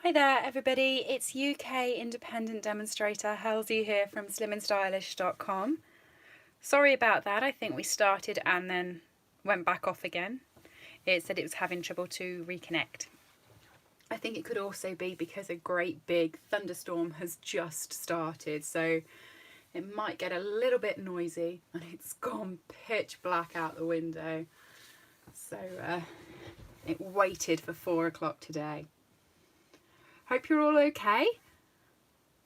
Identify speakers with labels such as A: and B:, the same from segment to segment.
A: Hi there everybody, it's UK independent demonstrator Halsey here from slimandstylish.com. Sorry about that, I think we started and then went back off again. It said it was having trouble to reconnect. I think it could also be because a great big thunderstorm has just started, so it might get a little bit noisy, and it's gone pitch black out the window. So it waited for 4 o'clock today. Hope you're all okay. I'm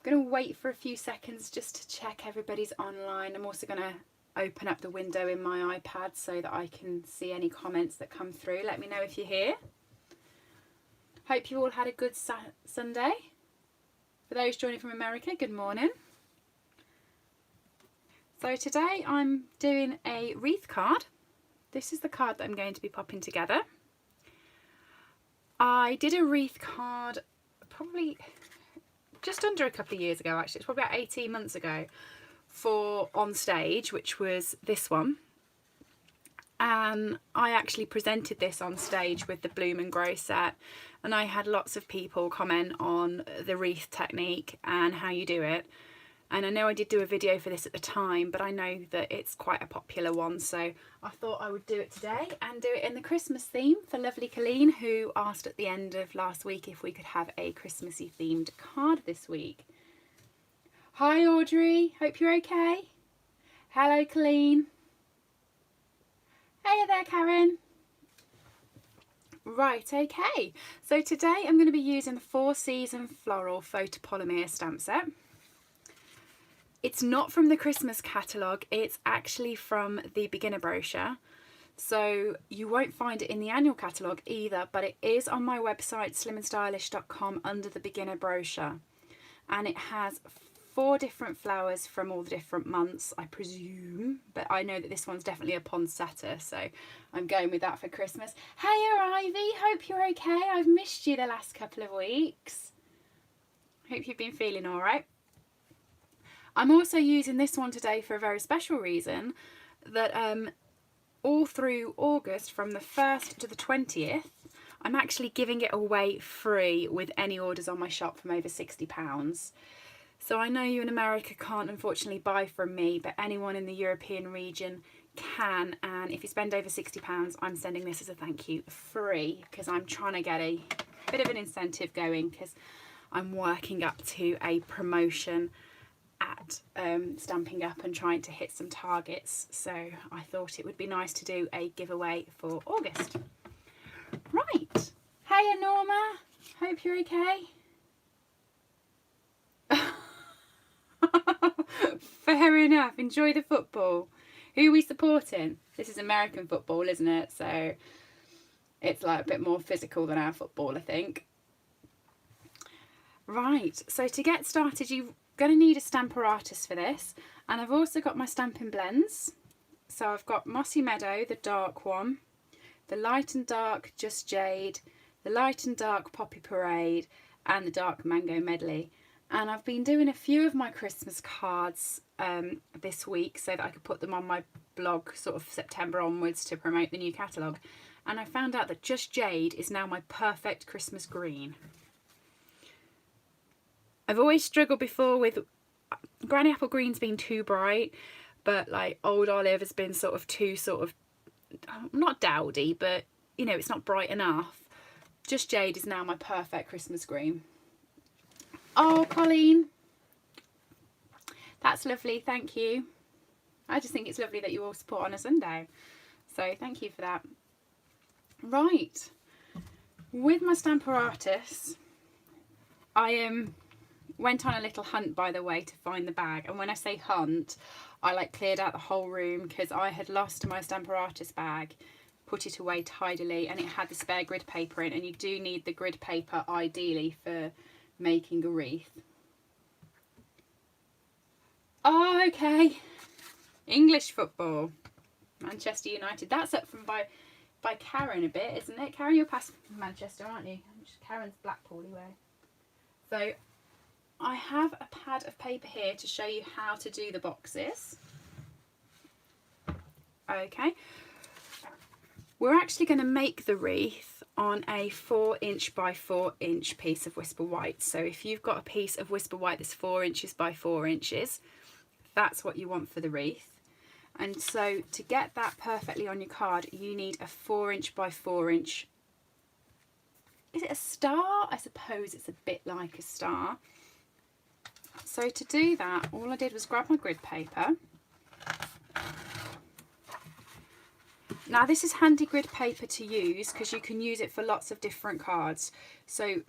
A: going to wait for a few seconds just to check everybody's online. I'm also going to open up the window in my iPad so that I can see any comments that come through. Let me know if you're here. Hope you all had a good Sunday. For those joining from America, good morning. So today I'm doing a wreath card. This is the card that I'm going to be popping together. I did a wreath card probably just under a couple of years ago, actually. It's probably about 18 months ago for On Stage, which was this one. And I actually presented this on stage with the Bloom and Grow set, and I had lots of people comment on the wreath technique and how you do it. And I know I did do a video for this at the time, but I know that it's quite a popular one, so I thought I would do it today and do it in the Christmas theme for lovely Colleen, who asked at the end of last week if we could have a Christmassy themed card this week. Hi Audrey, hope you're okay. Hello Colleen. Hey there Karen. Right, okay, so today I'm going to be using the 4 Season Floral Photopolymer stamp set. It's not from the Christmas catalogue, it's actually from the beginner brochure. So you won't find it in the annual catalogue either, but it is on my website slimandstylish.com under the beginner brochure. And it has 4 different flowers from all the different months, I presume. But I know that this one's definitely a poinsettia, so I'm going with that for Christmas. Hiya Ivy, hope you're okay. I've missed you the last couple of weeks. Hope you've been feeling all right. I'm also using this one today for a very special reason, that all through August from the 1st to the 20th, I'm actually giving it away free with any orders on my shop from over £60. So I know you in America can't unfortunately buy from me, but anyone in the European region can, and if you spend over £60, I'm sending this as a thank you free, because I'm trying to get a bit of an incentive going, because I'm working up to a promotion at Stamping Up and trying to hit some targets, so I thought it would be nice to do a giveaway for August. Right, hiya Norma, hope you're okay. Fair enough, enjoy the football. Who are we supporting? This is American football, isn't it? So it's like a bit more physical than our football, I think. Right, so to get started, you're going to need a Stamparatus for this, and I've also got my Stampin' Blends. So I've got Mossy Meadow, the dark one, the light and dark Just Jade, the light and dark Poppy Parade, and the dark Mango Medley. And I've been doing a few of my Christmas cards this week so that I could put them on my blog sort of September onwards to promote the new catalogue. And I found out that Just Jade is now my perfect Christmas green. I've always struggled before with Granny Apple Green's been too bright, but like Old Olive has been sort of too not dowdy, but you know, it's not bright enough. Just Jade is now my perfect Christmas green. Oh, Colleen, that's lovely, thank you. I just think it's lovely that you all support on a Sunday, so thank you for that. Right, with my Stamparatus, I went on a little hunt, by the way, to find the bag. And when I say hunt, I like cleared out the whole room because I had lost my Stamparatus bag, put it away tidily, and it had the spare grid paper in, and you do need the grid paper ideally for making a wreath. Oh, okay. English football. Manchester United. That's up from by Karen a bit, isn't it? Karen, you're past Manchester, aren't you? Karen's Blackpool anyway. So I have a pad of paper here to show you how to do the boxes. Okay, we're actually going to make the wreath on a 4" by 4" piece of Whisper White. So if you've got a piece of Whisper White that's 4" by 4", that's what you want for the wreath. And so to get that perfectly on your card, you need a 4" by 4". Is it a star? I suppose it's a bit like a star. So to do that, all I did was grab my grid paper. Now this is handy grid paper to use because you can use it for lots of different cards. So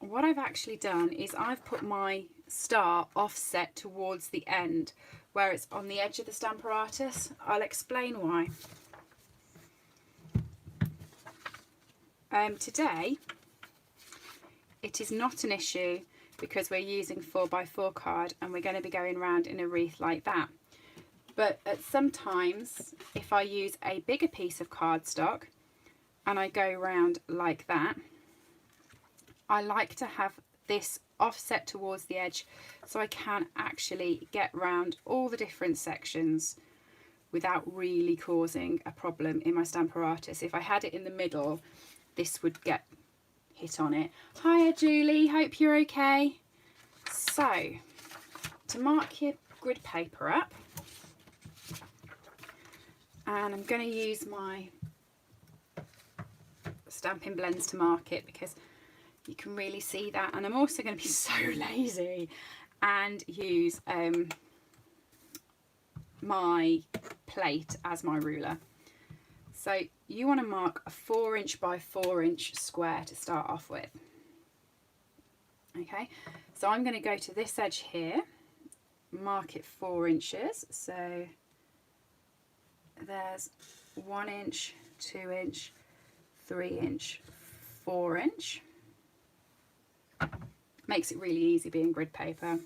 A: what I've actually done is I've put my star offset towards the end, where it's on the edge of the Stamparatus. I'll explain why. Today it is not an issue because we're using 4x4 card and we're going to be going around in a wreath like that. But at sometimes, if I use a bigger piece of cardstock and I go round like that, I like to have this offset towards the edge so I can actually get round all the different sections without really causing a problem in my Stamparatus. If I had it in the middle, this would get hit on it. Hiya Julie, hope you're okay. So, to mark your grid paper up, and I'm going to use my Stampin' blends to mark it because you can really see that. And I'm also going to be so lazy and use my plate as my ruler. So you want to mark a 4" by 4" square to start off with. Okay, so I'm going to go to this edge here, mark it 4 inches. So there's 1 inch, 2 inch, 3 inch, 4 inch. Makes it really easy being grid paper.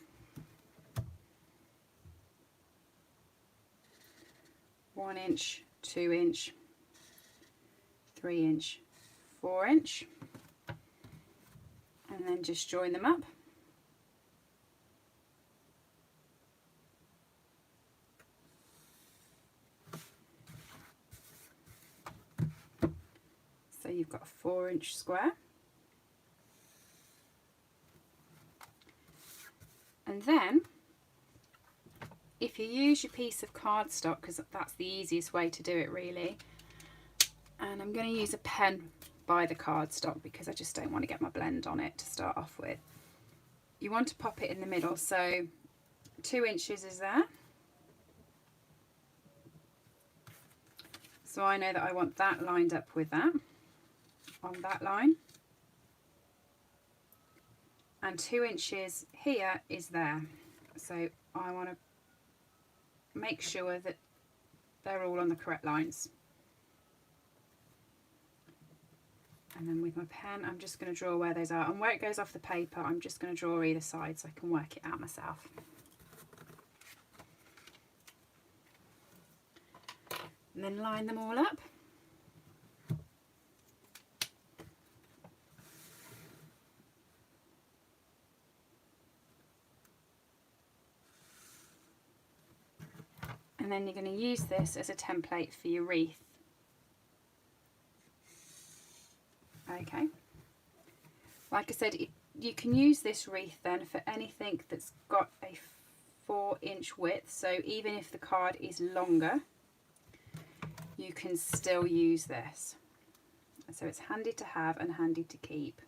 A: 1 inch, 2 inch, 3 inch, 4 inch, and then just join them up. So you've got a 4 inch square. And then if you use your piece of cardstock, because that's the easiest way to do it really, and I'm going to use a pen by the cardstock because I just don't want to get my blend on it to start off with. You want to pop it in the middle, so 2 inches is there. So I know that I want that lined up with that, on that line. And 2 inches here is there. So I want to make sure that they're all on the correct lines. And then with my pen, I'm just going to draw where those are. And where it goes off the paper, I'm just going to draw either side so I can work it out myself. And then line them all up. And then you're going to use this as a template for your wreath. Okay. Like I said, you can use this wreath then for anything that's got a 4 inch width. So even if the card is longer, you can still use this. So it's handy to have and handy to keep.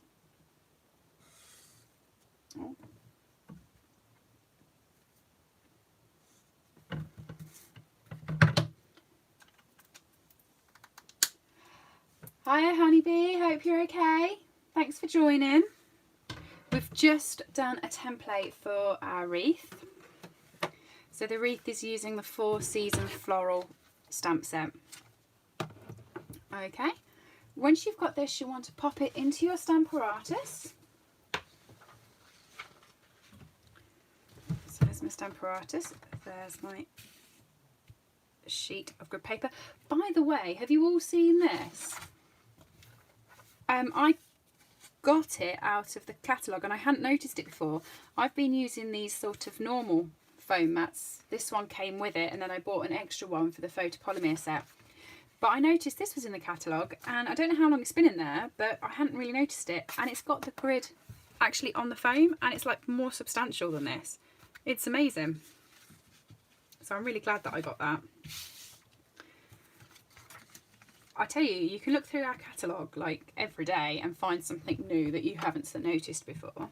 A: Oh. Hiya Honeybee, hope you're okay. Thanks for joining. We've just done a template for our wreath. So the wreath is using the 4 Season Floral stamp set. Okay, once you've got this, you want to pop it into your Stamparatus. So there's my Stamparatus, there's my sheet of grid paper. By the way, have you all seen this? I got it out of the catalogue and I hadn't noticed it before. I've been using these sort of normal foam mats. This one came with it and then I bought an extra one for the photopolymer set. But I noticed this was in the catalogue, and I don't know how long it's been in there, but I hadn't really noticed it. And it's got the grid actually on the foam, and it's like more substantial than this. It's amazing. So I'm really glad that I got that. I tell you, you can look through our catalogue like every day and find something new that you haven't noticed before.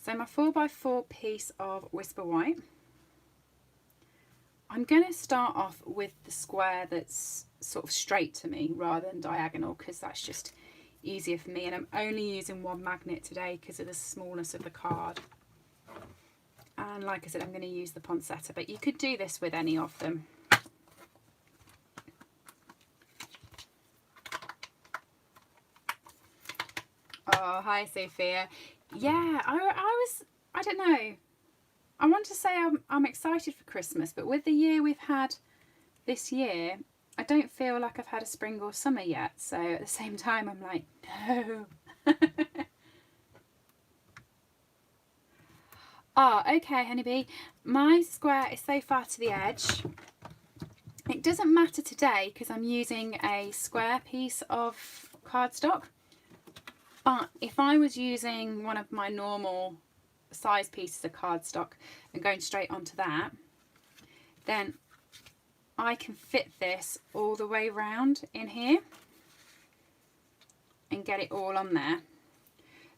A: So my 4x4 piece of Whisper White. I'm going to start off with the square that's sort of straight to me rather than diagonal, because that's just easier for me, and I'm only using one magnet today because of the smallness of the card. And like I said, I'm going to use the poinsettia, but you could do this with any of them. Oh, hi Sophia. Yeah, I don't know. I want to say I'm excited for Christmas, but with the year we've had this year, I don't feel like I've had a spring or summer yet. So at the same time, I'm like, no. Oh, okay, honeybee. My square is so far to the edge. It doesn't matter today because I'm using a square piece of cardstock. But if I was using one of my normal size pieces of cardstock and going straight onto that, then I can fit this all the way round in here and get it all on there,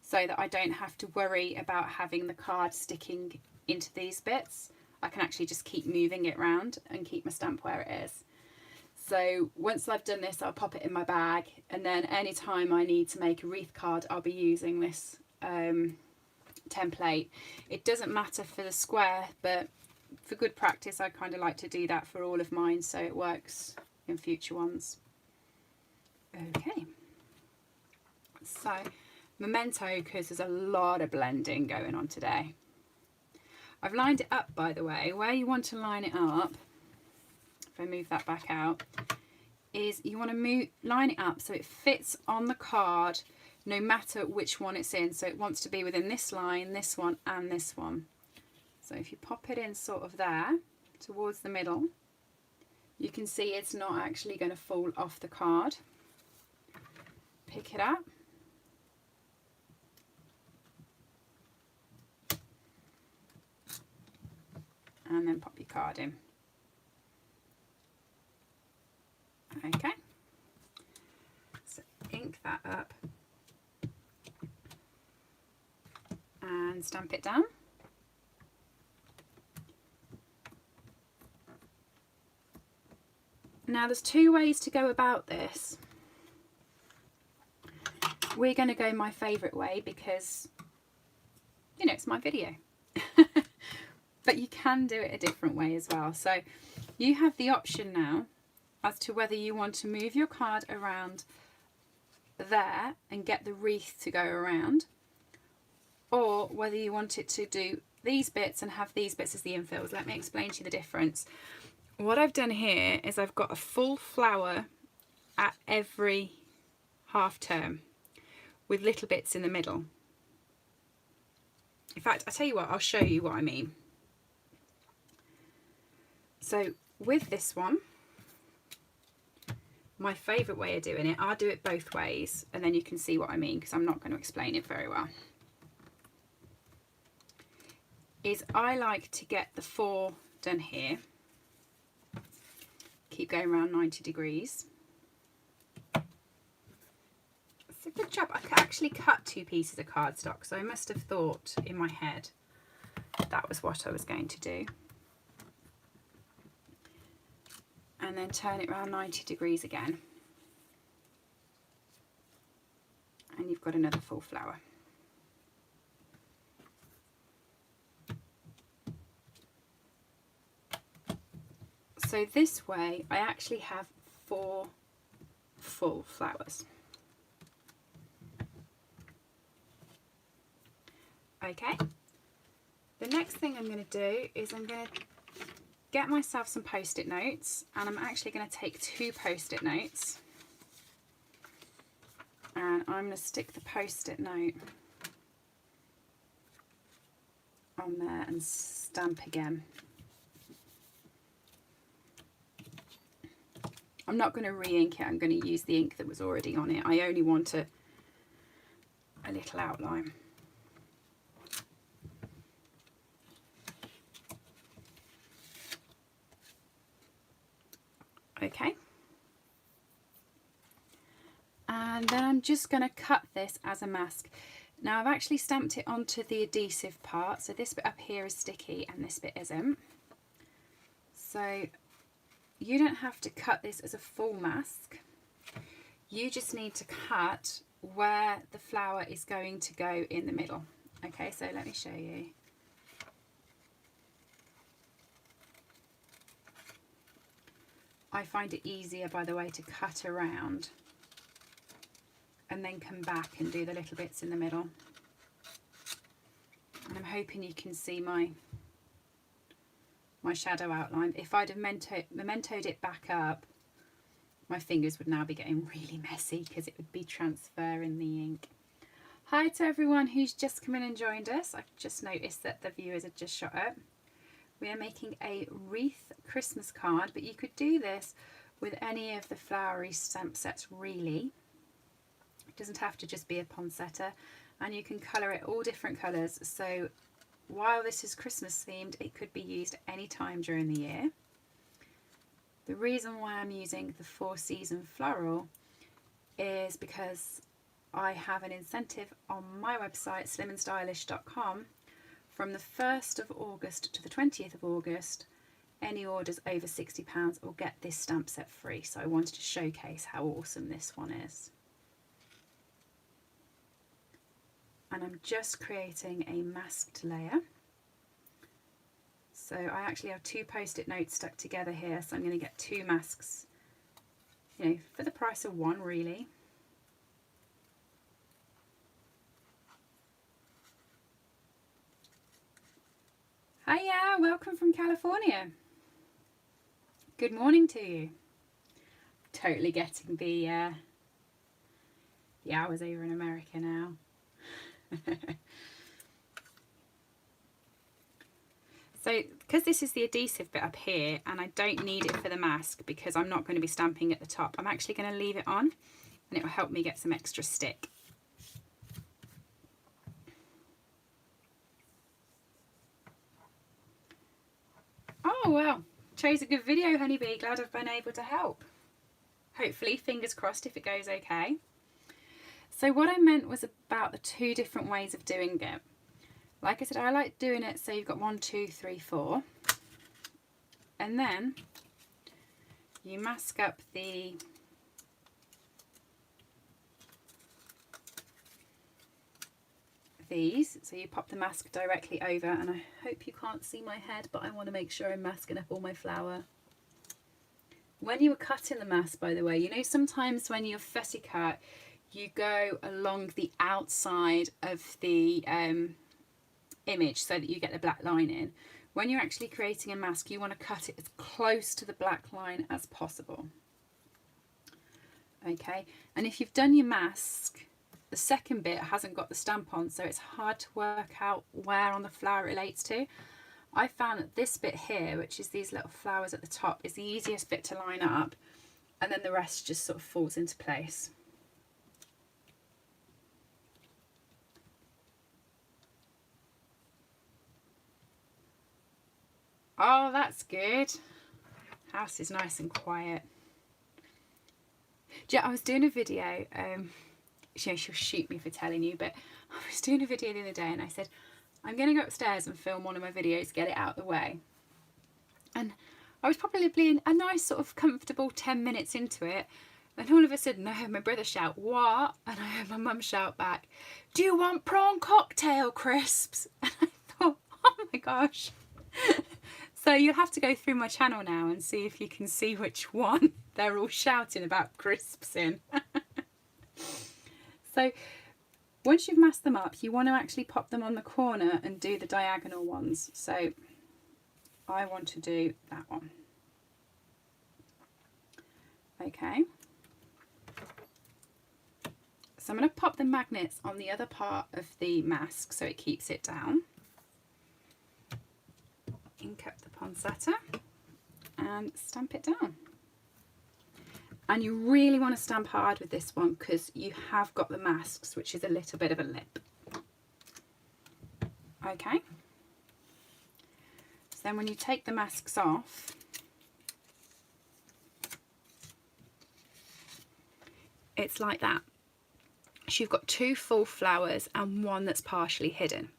A: so that I don't have to worry about having the card sticking into these bits. I can actually just keep moving it round and keep my stamp where it is. So once I've done this, I'll pop it in my bag, and then anytime I need to make a wreath card, I'll be using this template. It doesn't matter for the square, but for good practice, I kind of like to do that for all of mine, so it works in future ones. Okay, so memento, because there's a lot of blending going on today. I've lined it up, by the way. Where you want to line it up, if I move that back out, is you want to line it up so it fits on the card no matter which one it's in. So it wants to be within this line, this one and this one. So if you pop it in sort of there towards the middle, you can see it's not actually going to fall off the card. Pick it up. And then pop your card in. Okay, so ink that up and stamp it down. Now there's two ways to go about this. We're going to go my favourite way because, you know, it's my video. But you can do it a different way as well. So you have the option now as to whether you want to move your card around there and get the wreath to go around, or whether you want it to do these bits and have these bits as the infills. Let me explain to you the difference. What I've done here is I've got a full flower at every half turn with little bits in the middle. In fact, I'll tell you what, I'll show you what I mean. So with this one, my favourite way of doing it, I'll do it both ways and then you can see what I mean, because I'm not going to explain it very well, is I like to get the 4 done here, keep going around 90 degrees. It's a good job. I could actually cut 2 pieces of cardstock, so I must have thought in my head that was what I was going to do. And then turn it around 90 degrees again. And you've got another full flower. So this way I actually have 4 full flowers. Okay, the next thing I'm going to do is I'm going to get myself some post-it notes, and I'm actually going to take 2 post-it notes, and I'm going to stick the post-it note on there and stamp again. I'm not going to re-ink it, I'm going to use the ink that was already on it. I only want a little outline. Okay. And then I'm just going to cut this as a mask. Now I've actually stamped it onto the adhesive part, so this bit up here is sticky and this bit isn't. So you don't have to cut this as a full mask. You just need to cut where the flower is going to go in the middle. Okay, so let me show you. I find it easier, by the way, to cut around and then come back and do the little bits in the middle. And I'm hoping you can see my shadow outline. If I'd have mementoed it back up, my fingers would now be getting really messy because it would be transferring the ink. Hi to everyone who's just come in and joined us. I've just noticed that the viewers have just shot up. We are making a Wreath Christmas card, but you could do this with any of the flowery stamp sets really. It doesn't have to just be a poinsettia, and you can colour it all different colours. So while this is Christmas themed, it could be used any time during the year. The reason why I'm using the 4-season floral is because I have an incentive on my website slimandstylish.com from the 1st of August to the 20th of August. Any orders over £60 will get this stamp set free, so I wanted to showcase how awesome this one is. And I'm just creating a masked layer. So I actually have 2 post-it notes stuck together here, so I'm going to get 2 masks, you know, for the price of 1 really. Hiya, welcome from California. Good morning to you. Totally getting the hours over in America now. So because this is the adhesive bit up here and I don't need it for the mask because I'm not going to be stamping at the top, I'm actually going to leave it on and it will help me get some extra stick. Oh well, chose a good video, Honeybee. Glad I've been able to help. Hopefully, fingers crossed if it goes okay. So what I meant was about the 2 different ways of doing it. Like I said, I like doing it so you've got 1, 2, 3, 4. And then you mask up these. So you pop the mask directly over, and I hope you can't see my head, but I want to make sure I'm masking up all my flower. When you were cutting the mask, by the way, you know sometimes when you're fussy cut, you go along the outside of the image so that you get the black line in. When you're actually creating a mask, you want to cut it as close to the black line as possible. Okay, and if you've done your mask, the second bit hasn't got the stamp on, so it's hard to work out where on the flower it relates to. I found that this bit here, which is these little flowers at the top, is the easiest bit to line up, and then the rest just sort of falls into place. Oh, that's good. House is nice and quiet. Yeah, I was doing a video, she'll shoot me for telling you, but I was doing a video the other day and I said, I'm going to go upstairs and film one of my videos, get it out of the way. And I was probably a nice sort of comfortable 10 minutes into it, and all of a sudden I heard my brother shout, "What?" And I heard my mum shout back, "Do you want prawn cocktail crisps?" And I thought, oh my gosh. So you'll have to go through my channel now and see if you can see which one they're all shouting about crisps in. So once you've masked them up, you want to actually pop them on the corner and do the diagonal ones. So I want to do that one. Okay. So I'm going to pop the magnets on the other part of the mask so it keeps it down. Ink up the poinsettia and stamp it down. And you really want to stamp hard with this one because you have got the masks, which is a little bit of a lip. Okay. So then when you take the masks off, it's like that. So you've got 2 full flowers and 1 that's partially hidden.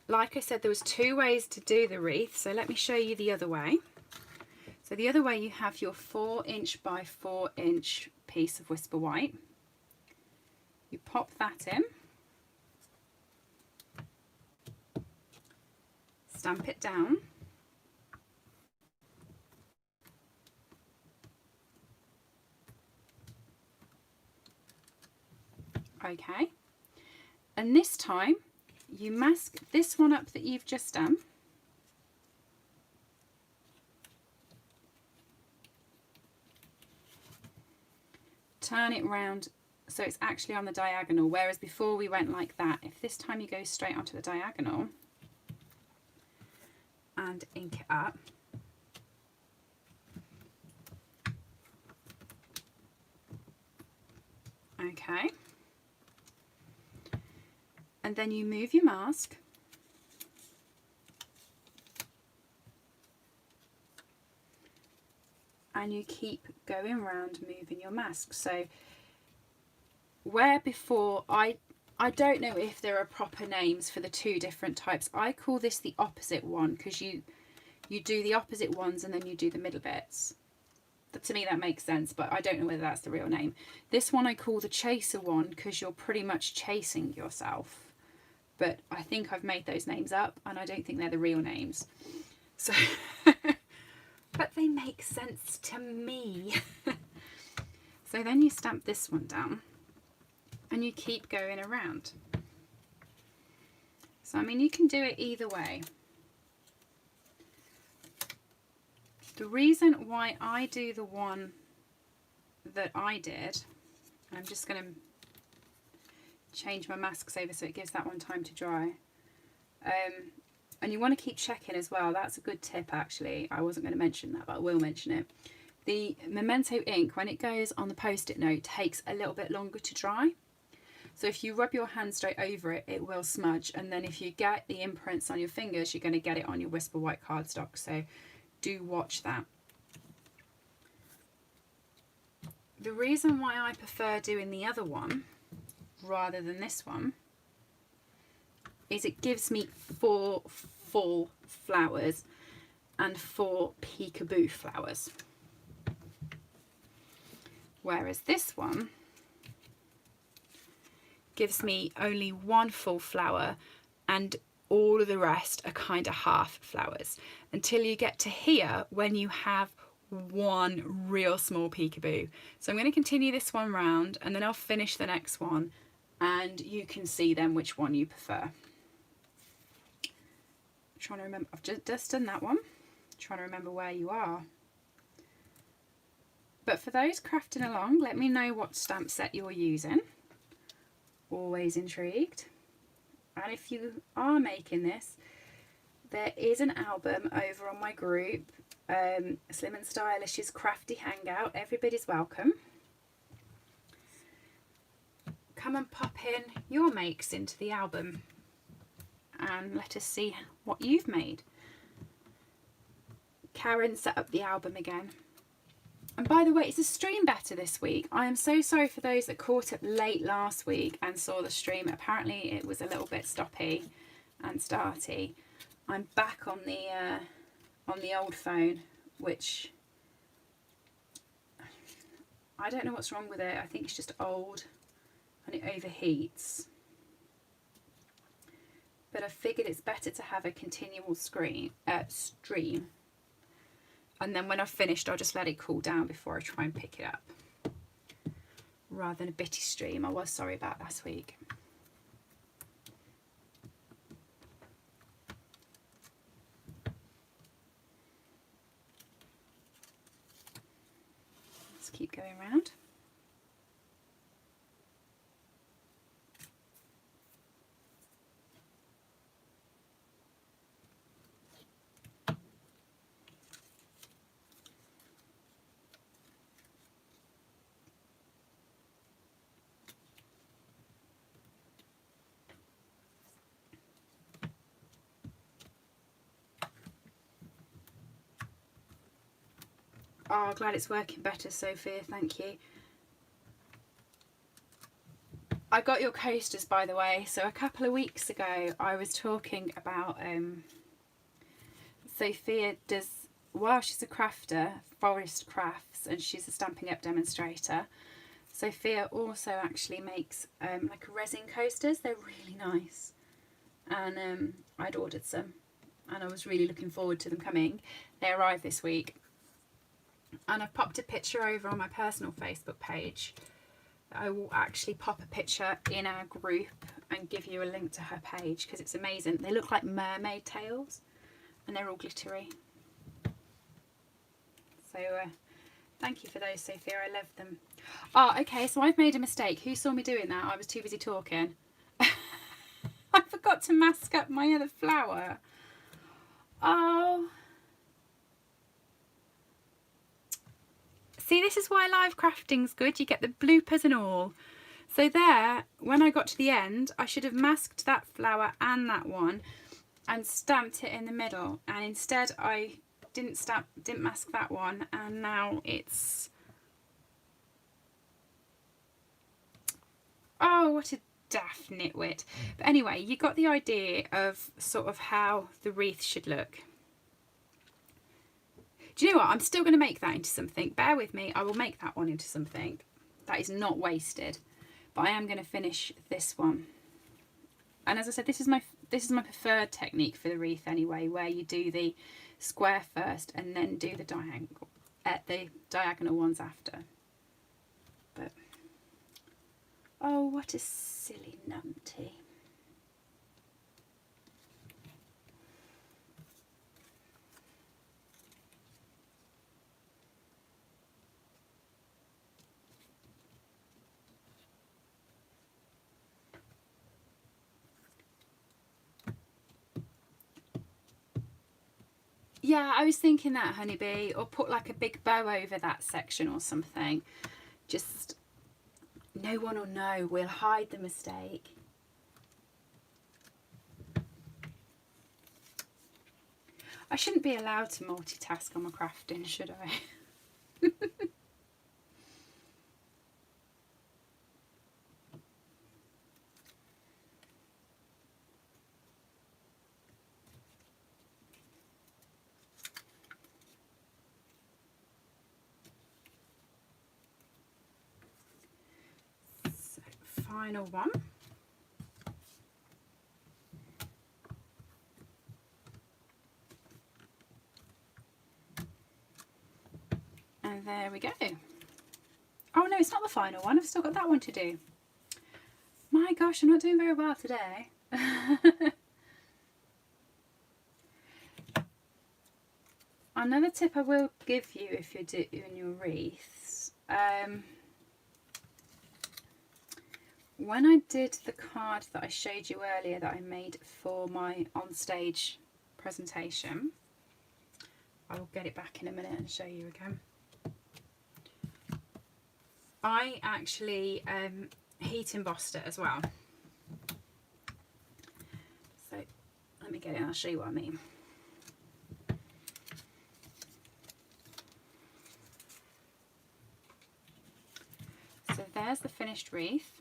A: Like I said, there was 2 ways to do the wreath, so let me show you the other way. So the other way, you have your 4" by 4" piece of Whisper White. You pop that in, stamp it down, okay, and this time you mask this one up that you've just done, turn it round so it's actually on the diagonal, whereas before we went like that. If this time you go straight onto the diagonal and ink it up, okay, and then you move your mask and you keep going round moving your mask. So where before I don't know if there are proper names for the 2 different types. I call this the opposite one because you do the opposite ones and then you do the middle bits. To me that makes sense, but I don't know whether that's the real name. This one I call the chaser one because you're pretty much chasing yourself, but I think I've made those names up and I don't think they're the real names. So but they make sense to me. So then you stamp this one down and you keep going around. So I mean, you can do it either way. The reason why I do the one that I did, I'm just going to change my masks over so it gives that one time to dry. And you want to keep checking as well. That's a good tip actually. I wasn't going to mention that, but I will mention it. The Memento ink, when it goes on the post-it note, takes a little bit longer to dry. So if you rub your hand straight over it, it will smudge. And then if you get the imprints on your fingers, you're going to get it on your Whisper White cardstock. So do watch that. The reason why I prefer doing the other one rather than this one is it gives me 4 full flowers and 4 peekaboo flowers. Whereas this one gives me only 1 full flower and all of the rest are kind of half flowers, until you get to here when you have 1 real small peekaboo. So I'm going to continue this one round and then I'll finish the next one and you can see then which one you prefer. I'm trying to remember, I've just done that one. I'm trying to remember where you are. But for those crafting along, let me know what stamp set you're using. Always intrigued. And if you are making this, there is an album over on my group, Slim and Stylish's Crafty Hangout. Everybody's welcome. Come and pop in your makes into the album and let us see what you've made. Karen set up the album again. And by the way, is the stream better this week? I am so sorry for those that caught up late last week and saw the stream. Apparently it was a little bit stoppy and starty. I'm back on the old phone, which I don't know what's wrong with it. I think it's just old and it overheats. But I figured it's better to have a continual stream. And then when I've finished, I'll just let it cool down before I try and pick it up. Rather than a bitty stream. I was sorry about last week. Let's keep going round. Oh, glad it's working better, Sophia, thank you. I got your coasters, by the way. So a couple of weeks ago I was talking about Sophia does, while she's a crafter, forest crafts, and she's a Stampin' Up demonstrator, Sophia also actually makes like resin coasters. They're really nice, and I'd ordered some and I was really looking forward to them coming. They arrived this week, and I've popped a picture over on my personal Facebook page. I will actually pop a picture in our group and give you a link to her page because it's amazing. They look like mermaid tails and they're all glittery. So thank you for those, Sophia. I love them. Oh, okay, so I've made a mistake. Who saw me doing that? I was too busy talking. I forgot to mask up my other flower. Oh. See, this is why live crafting's good. You get the bloopers and all. So there, when I got to the end, I should have masked that flower and that one and stamped it in the middle. And instead I didn't mask that one, and now it's... Oh, what a daft nitwit. But anyway, you got the idea of sort of how the wreath should look. Do you know what? I'm still going to make that into something. Bear with me. I will make that one into something. That is not wasted. But I am going to finish this one. And as I said, this is my preferred technique for the wreath anyway, where you do the square first and then do the diagonal ones after. But oh, what a silly numpty. Yeah, I was thinking that, honeybee, or put like a big bow over that section or something. Just no one will know. We'll hide the mistake. I shouldn't be allowed to multitask on my crafting, should I? Final one. And there we go. Oh no, it's not the final one. I've still got that one to do. My gosh, I'm not doing very well today. Another tip I will give you if you're doing your wreaths. When I did the card that I showed you earlier that I made for my on-stage presentation, I will get it back in a minute and show you again. I actually heat embossed it as well. So let me get it and I'll show you what I mean. So there's the finished wreath.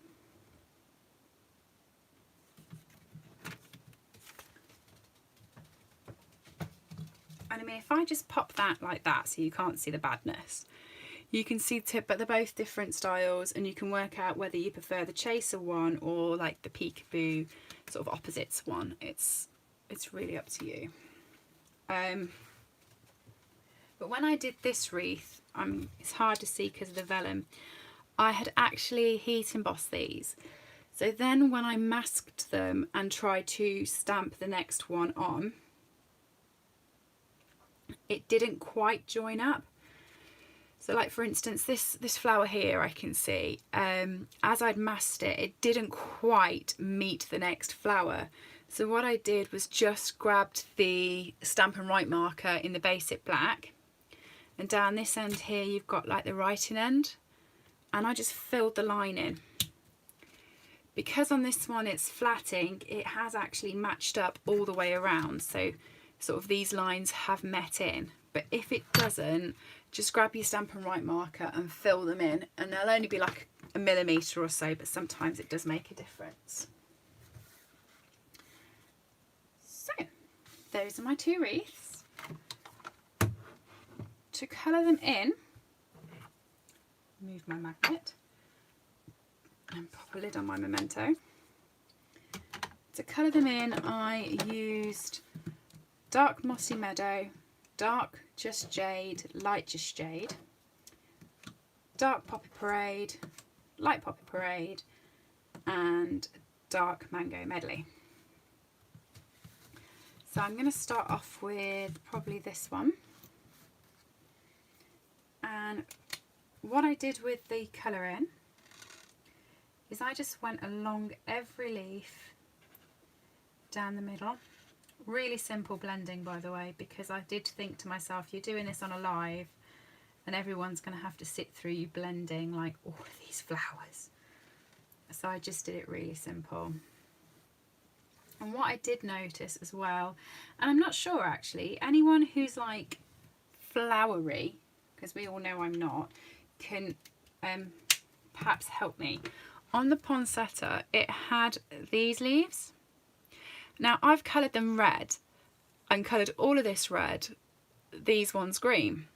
A: And I mean, if I just pop that like that so you can't see the badness, you can see but they're both different styles, and you can work out whether you prefer the chaser one or like the peekaboo sort of opposites one. It's really up to you. But when I did this wreath, it's hard to see because of the vellum, I had actually heat embossed these. So then when I masked them and tried to stamp the next one on, it didn't quite join up. So like for instance, this flower here, I can see as I'd masked it, it didn't quite meet the next flower. So what I did was just grabbed the Stampin' Write marker in the basic black, and down this end here you've got like the writing end, and I just filled the line in. Because on this one it's flatting, it has actually matched up all the way around, so sort of these lines have met in. But if it doesn't, just grab your Stampin' Write marker and fill them in, and they'll only be like a millimetre or so, but sometimes it does make a difference. So those are my 2 wreaths. To colour them in, move my magnet and pop a lid on my memento. To colour them in, I used dark Mossy Meadow, dark Just Jade, light Just Jade, dark Poppy Parade, light Poppy Parade, and dark Mango Medley. So I'm going to start off with probably this one. And what I did with the colouring is I just went along every leaf down the middle. Really simple blending, by the way, because I did think to myself, you're doing this on a live and everyone's going to have to sit through you blending like all of these flowers. So I just did it really simple. And what I did notice as well, and I'm not sure actually, anyone who's like flowery, because we all know I'm not, can perhaps help me. On the poinsettia, it had these leaves. Now I've coloured them red and coloured all of this red, these ones green.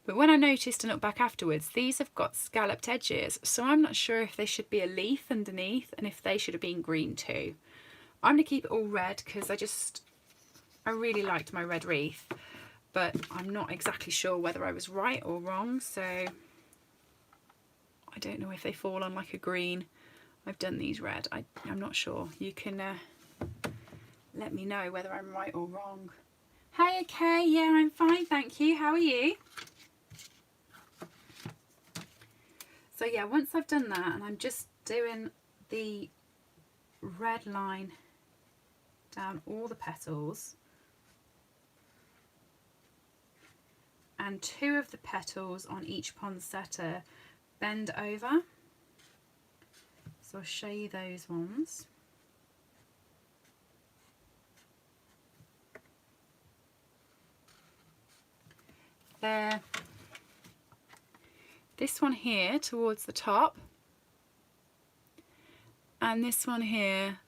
A: But when I noticed and looked back afterwards, these have got scalloped edges, so I'm not sure if they should be a leaf underneath and if they should have been green too. I'm going to keep it all red because I really liked my red wreath, but I'm not exactly sure whether I was right or wrong, so I don't know if they fall on like a green. I've done these red. I'm not sure. You can let me know whether I'm right or wrong. Hey, okay, yeah, I'm fine, thank you. How are you? So yeah, once I've done that, and I'm just doing the red line down all the petals, and 2 of the petals on each poinsettia bend over. So I'll show you those ones. There, this one here towards the top, and this one here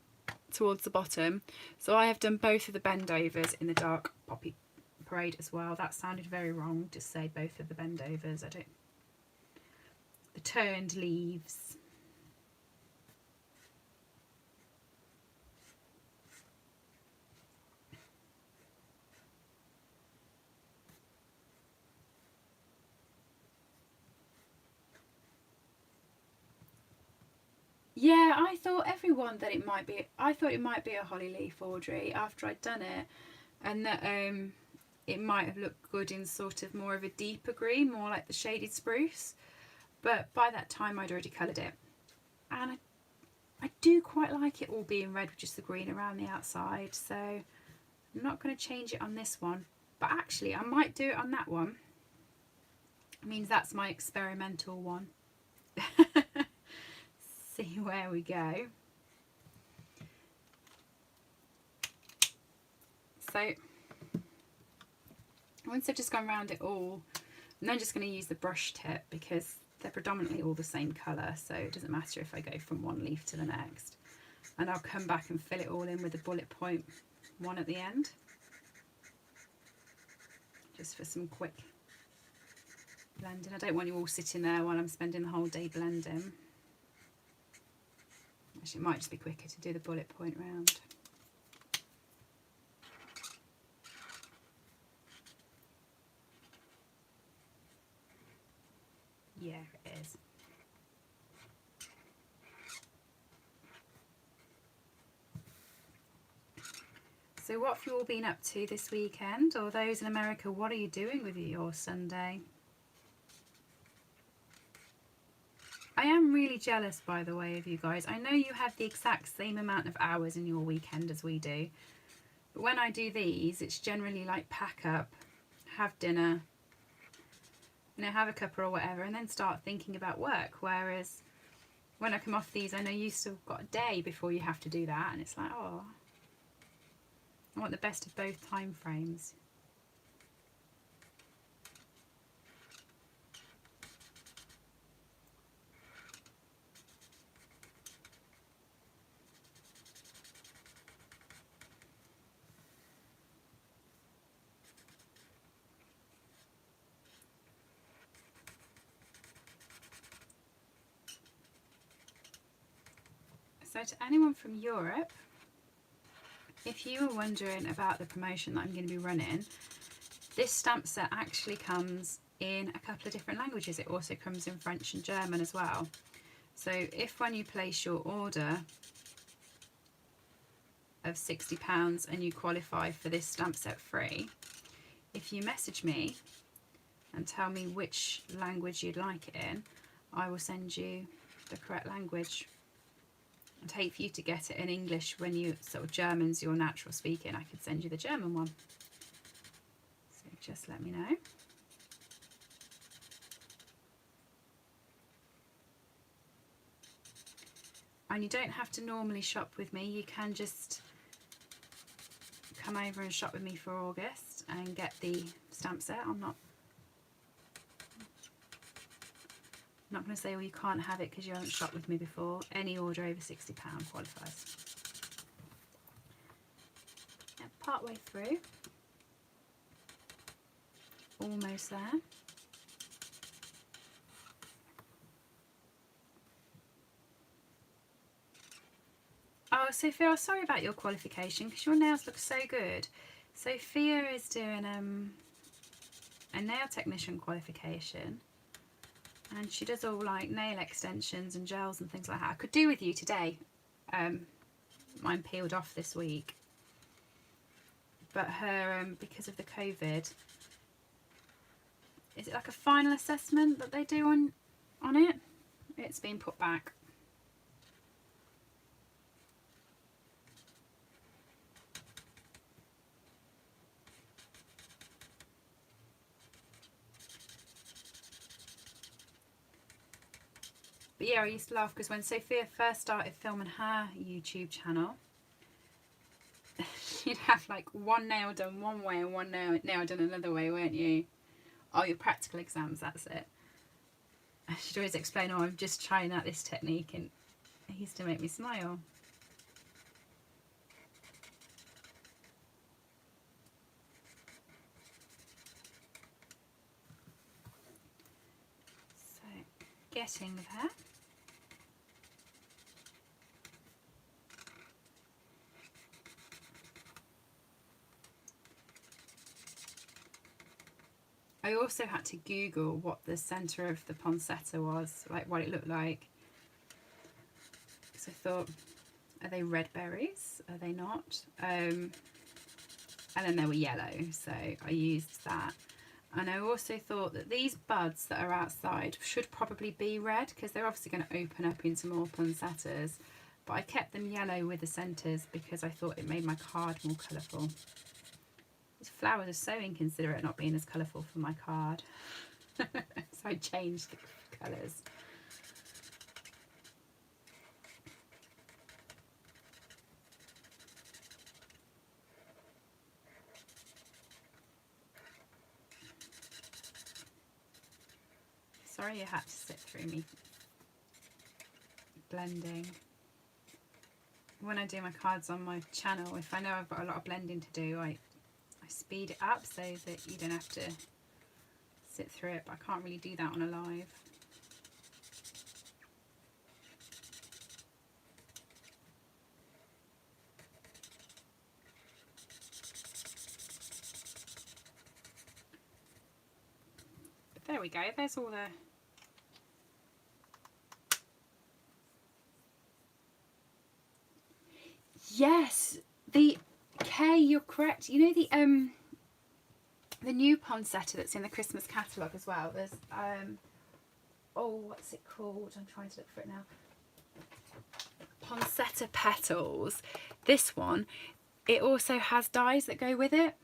A: towards the bottom. So I have done both of the bend overs in the dark Poppy Parade as well. That sounded very wrong, just say both of the bend overs. The turned leaves. Yeah, I thought everyone that it might be. I thought it might be a holly leaf, Audrey, after I'd done it, and that it might have looked good in sort of more of a deeper green, more like the shaded spruce. But by that time, I'd already coloured it, and I do quite like it all being red with just the green around the outside. So I'm not going to change it on this one, but actually I might do it on that one. It means that's my experimental one. See where we go. So once I've just gone around it all, I'm then just going to use the brush tip because they're predominantly all the same colour, so it doesn't matter if I go from one leaf to the next. And I'll come back and fill it all in with a bullet point one at the end, just for some quick blending. I don't want you all sitting there while I'm spending the whole day blending. Actually, it might just be quicker to do the bullet point round. Yeah, it is. So what have you all been up to this weekend? Or those in America, what are you doing with your Sunday? I am really jealous, by the way, of you guys. I know you have the exact same amount of hours in your weekend as we do. But when I do these, it's generally like pack up, have dinner, you know, have a cuppa or whatever, and then start thinking about work. Whereas when I come off these, I know you've still got a day before you have to do that. And it's like, oh, I want the best of both time frames. So to anyone from Europe, if you were wondering about the promotion that I'm going to be running, this stamp set actually comes in a couple of different languages. It also comes in French and German as well. So if when you place your order of £60 and you qualify for this stamp set free, if you message me and tell me which language you'd like it in, I will send you the correct language. I'd hate for you to get it in English when you sort of German's your natural speaking. I could send you the German one. So just let me know. And you don't have to normally shop with me. You can just come over and shop with me for August and get the stamp set. I'm not going to say, well, you can't have it because you haven't shopped with me before. Any order over £60 qualifies. Yeah, part way through. Almost there. Oh, Sophia, sorry about your qualification because your nails look so good. Sophia is doing a nail technician qualification, and she does all like nail extensions and gels and things like that. I could do with you today. Mine peeled off this week, but her because of the COVID, is it like a final assessment that they do on it? It's been put back. But yeah, I used to laugh because when Sophia first started filming her YouTube channel, she'd have like one nail done one way and one nail done another way, weren't you? Oh, your practical exams, that's it. She'd always explain, oh, I'm just trying out this technique, and it used to make me smile. So, getting there. I also had to Google what the centre of the poinsettia was, like what it looked like. So I thought, are they red berries? Are they not? And then they were yellow, so I used that. And I also thought that these buds that are outside should probably be red because they're obviously going to open up into more poinsettias. But I kept them yellow with the centres because I thought it made my card more colourful. These flowers are so inconsiderate not being as colourful for my card. So I changed the colours. Sorry you had to sit through me blending. When I do my cards on my channel, if I know I've got a lot of blending to do, I speed it up so that you don't have to sit through it, but I can't really do that on a live. But there we go, there's all the yes, the K, you're correct. You know the new poinsettia that's in the Christmas catalogue as well. There's oh, what's it called? I'm trying to look for it now. Poinsettia petals. This one, it also has dies that go with it.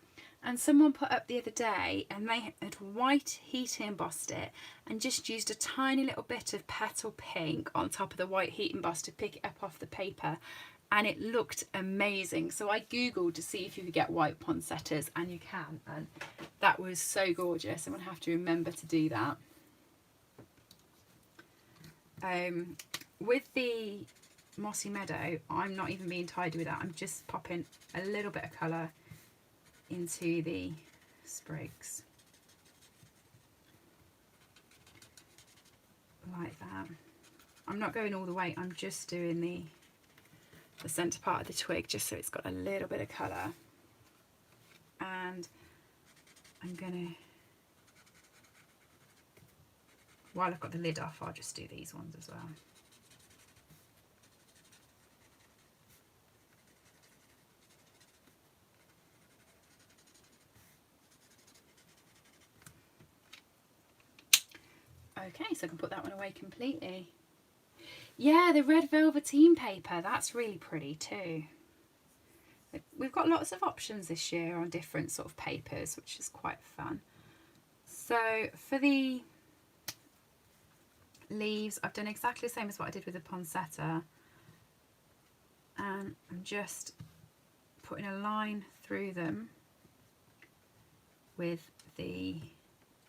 A: And someone put up the other day, and they had white heat embossed it and just used a tiny little bit of petal pink on top of the white heat emboss to pick it up off the paper. And it looked amazing. So I googled to see if you could get white poinsettias, and you can, and that was so gorgeous. I'm gonna have to remember to do that. With the Mossy Meadow, I'm not even being tidy with that. I'm just popping a little bit of colour into the sprigs like that. I'm not going all the way, I'm just doing the the centre part of the twig, just so it's got a little bit of colour. And I'm gonna, while I've got the lid off, I'll just do these ones as well. Okay, so I can put that one away completely. Yeah, the red velveteen paper, that's really pretty too. We've got lots of options this year on different sort of papers, which is quite fun. So for the leaves, I've done exactly the same as what I did with the poinsettia. And I'm just putting a line through them with the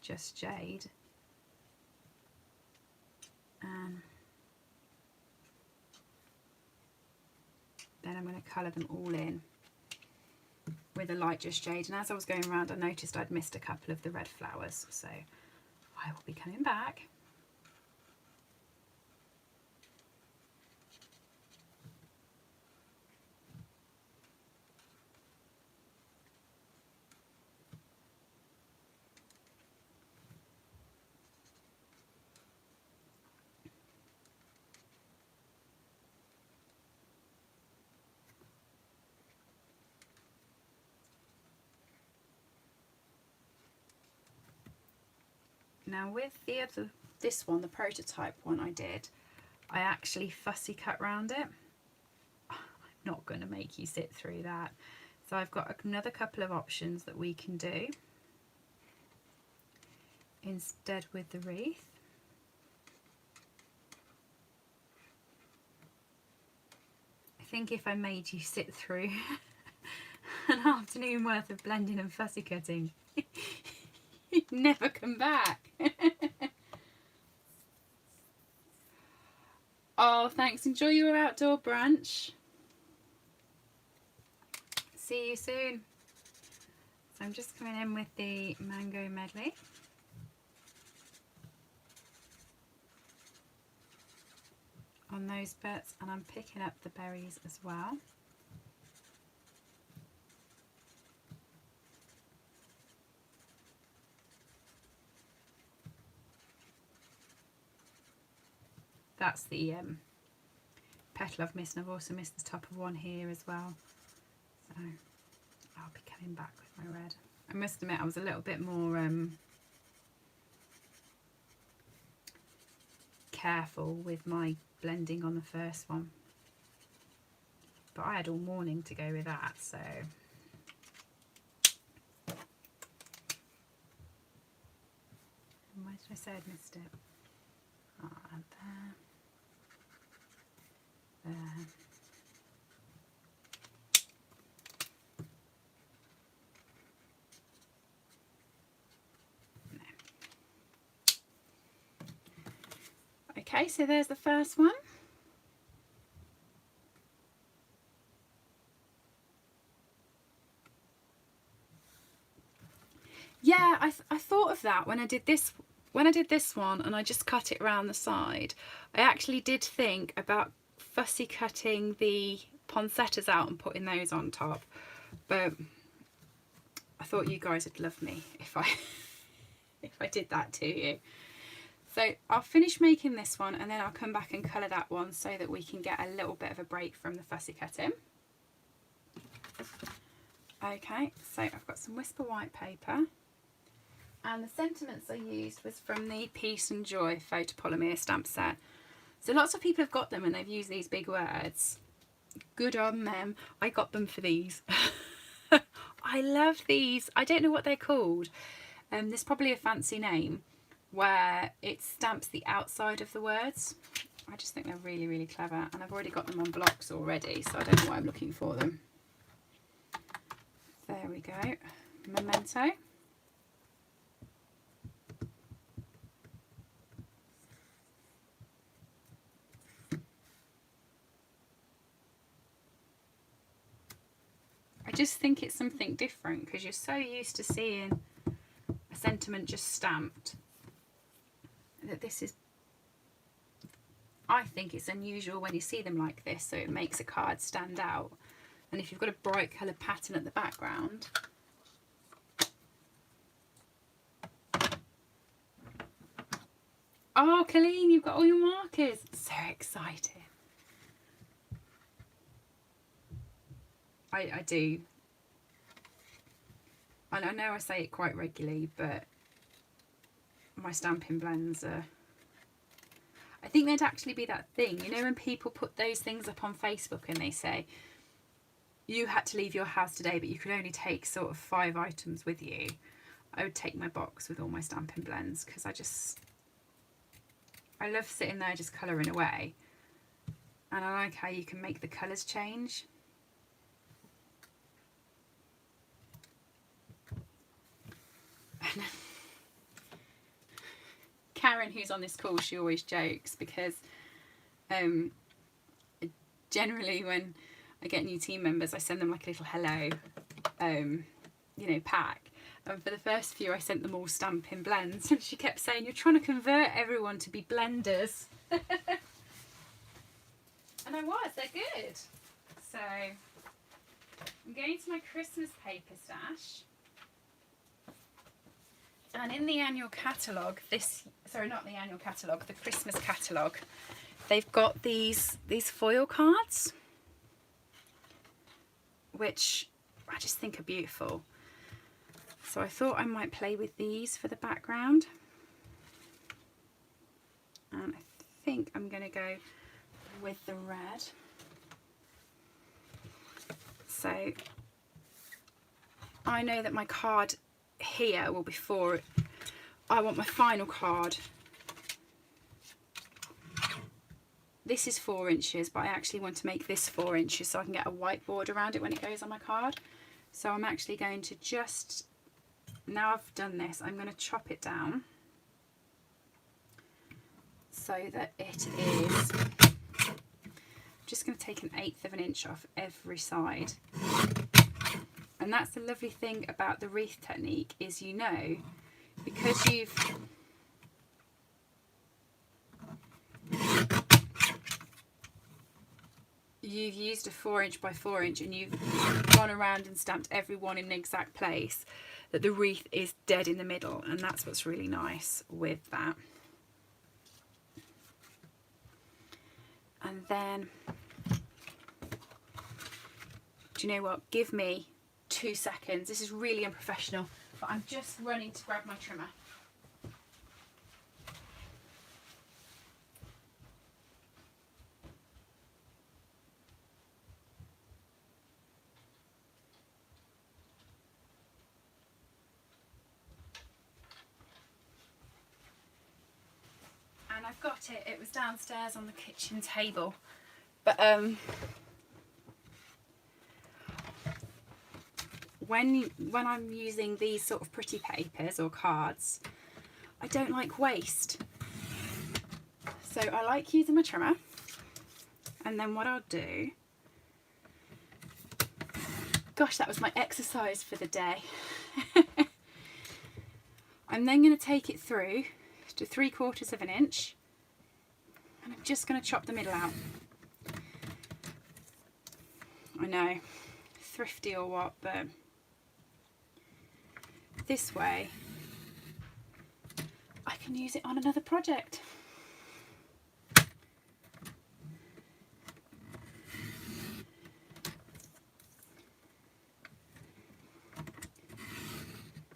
A: Just Jade. Then I'm going to colour them all in with a light Just Jade. And as I was going around, I noticed I'd missed a couple of the red flowers, so I will be coming back. Now with this one, the prototype one I did, I actually fussy cut round it. I'm not going to make you sit through that. So I've got another couple of options that we can do instead with the wreath. I think if I made you sit through an afternoon worth of blending and fussy cutting, you'd never come back. Oh, thanks. Enjoy your outdoor brunch. See you soon. So I'm just coming in with the mango medley. On those bits, and I'm picking up the berries as well. That's the petal I've missed, and I've also missed the top of one here as well. So I'll be coming back with my red. I must admit I was a little bit more careful with my blending on the first one, but I had all morning to go with that, so why did I say I'd missed it? Oh, and there. There. No. Okay, so there's the first one. Yeah, I thought of that when I did this one, and I just cut it around the side. I actually did think about fussy cutting the poinsettias out and putting those on top, but I thought you guys would love me if I did that to you. So I'll finish making this one, and then I'll come back and colour that one so that we can get a little bit of a break from the fussy cutting. Okay, so I've got some Whisper white paper, and the sentiments I used was from the Peace and Joy photopolymer stamp set. So lots of people have got them and they've used these big words. Good on them. I got them for these. I love these. I don't know what they're called. There's probably a fancy name where it stamps the outside of the words. I just think they're really, really clever, and I've already got them on blocks already, so I don't know why I'm looking for them. There we go. Memento. I just think it's something different because you're so used to seeing a sentiment just stamped that this is I think it's unusual when you see them like this, so it makes a card stand out. And if you've got a bright coloured pattern at the background, oh, Colleen, you've got all your markers. So exciting. I do. And I know I say it quite regularly, but my Stampin' blends are... I think there'd actually be that thing, you know, when people put those things up on Facebook and they say, you had to leave your house today, but you could only take sort of 5 items with you. I would take my box with all my Stampin' blends, because I love sitting there just colouring away. And I like how you can make the colours change. Karen, who's on this call, she always jokes because generally when I get new team members, I send them like a little hello, you know, pack. And for the first few, I sent them all Stampin' blends, and she kept saying, "You're trying to convert everyone to be blenders." And I was. They're good. So I'm going to my Christmas paper stash. And in the annual catalogue, the Christmas catalogue, they've got these foil cards, which I just think are beautiful. So I thought I might play with these for the background. And I think I'm going to go with the red. So I know that my card here will be 4. I want my final card. This is 4 inches, but I actually want to make this 4 inches so I can get a white border around it when it goes on my card. So I'm actually going to just, now I've done this, I'm going to chop it down so that it is, I'm just going to take 1/8 of an inch off every side. And that's the lovely thing about the wreath technique is, you know, because you've used a 4 inch by 4 inch and you've gone around and stamped every one in an exact place, that the wreath is dead in the middle, and that's what's really nice with that. And then, do you know what, give me 2 seconds. This is really unprofessional, but I'm just running to grab my trimmer. And I've got it. It was downstairs on the kitchen table, but when I'm using these sort of pretty papers or cards, I don't like waste. So I like using my trimmer. And then what I'll do, gosh, that was my exercise for the day. I'm then going to take it through to 3/4 of an inch. And I'm just going to chop the middle out. I know, thrifty or what, but this way I can use it on another project.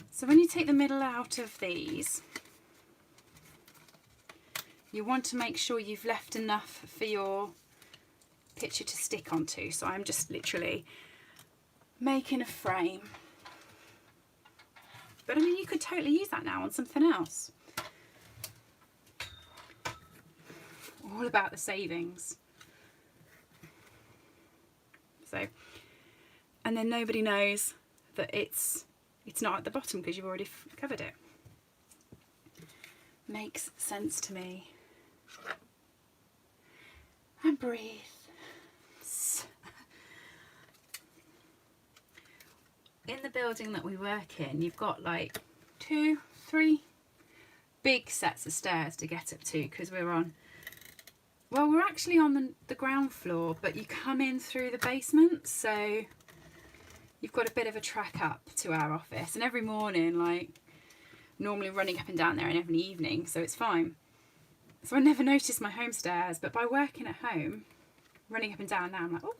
A: So when you take the middle out of these, you want to make sure you've left enough for your picture to stick onto. So I'm just literally making a frame. But I mean, you could totally use that now on something else. All about the savings. So, and then nobody knows that it's not at the bottom because you've already covered it. Makes sense to me. And breathe. In the building that we work in, you've got like 2, 3 big sets of stairs to get up to, because we're on well, we're actually on the ground floor, but you come in through the basement, so you've got a bit of a trek up to our office. And every morning, like, normally running up and down there, and every evening, so it's fine. So I never noticed my home stairs, but by working at home, running up and down now, I'm like, oh,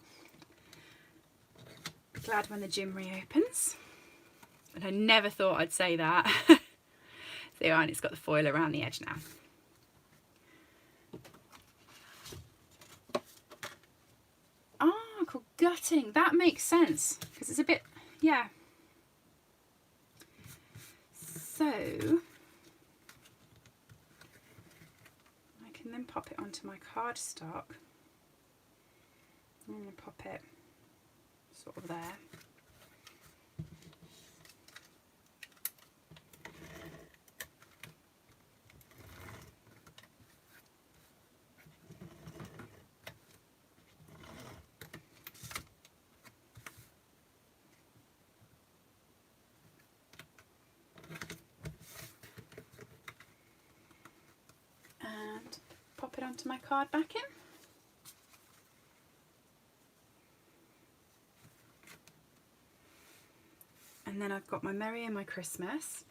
A: be glad when the gym reopens. And I never thought I'd say that. So and it's got the foil around the edge now. Oh, called gutting. That makes sense because it's a bit, yeah. So I can then pop it onto my cardstock. I'm going to pop it sort of there. And pop it onto my card backing. And then I've got my Merry and my Christmas.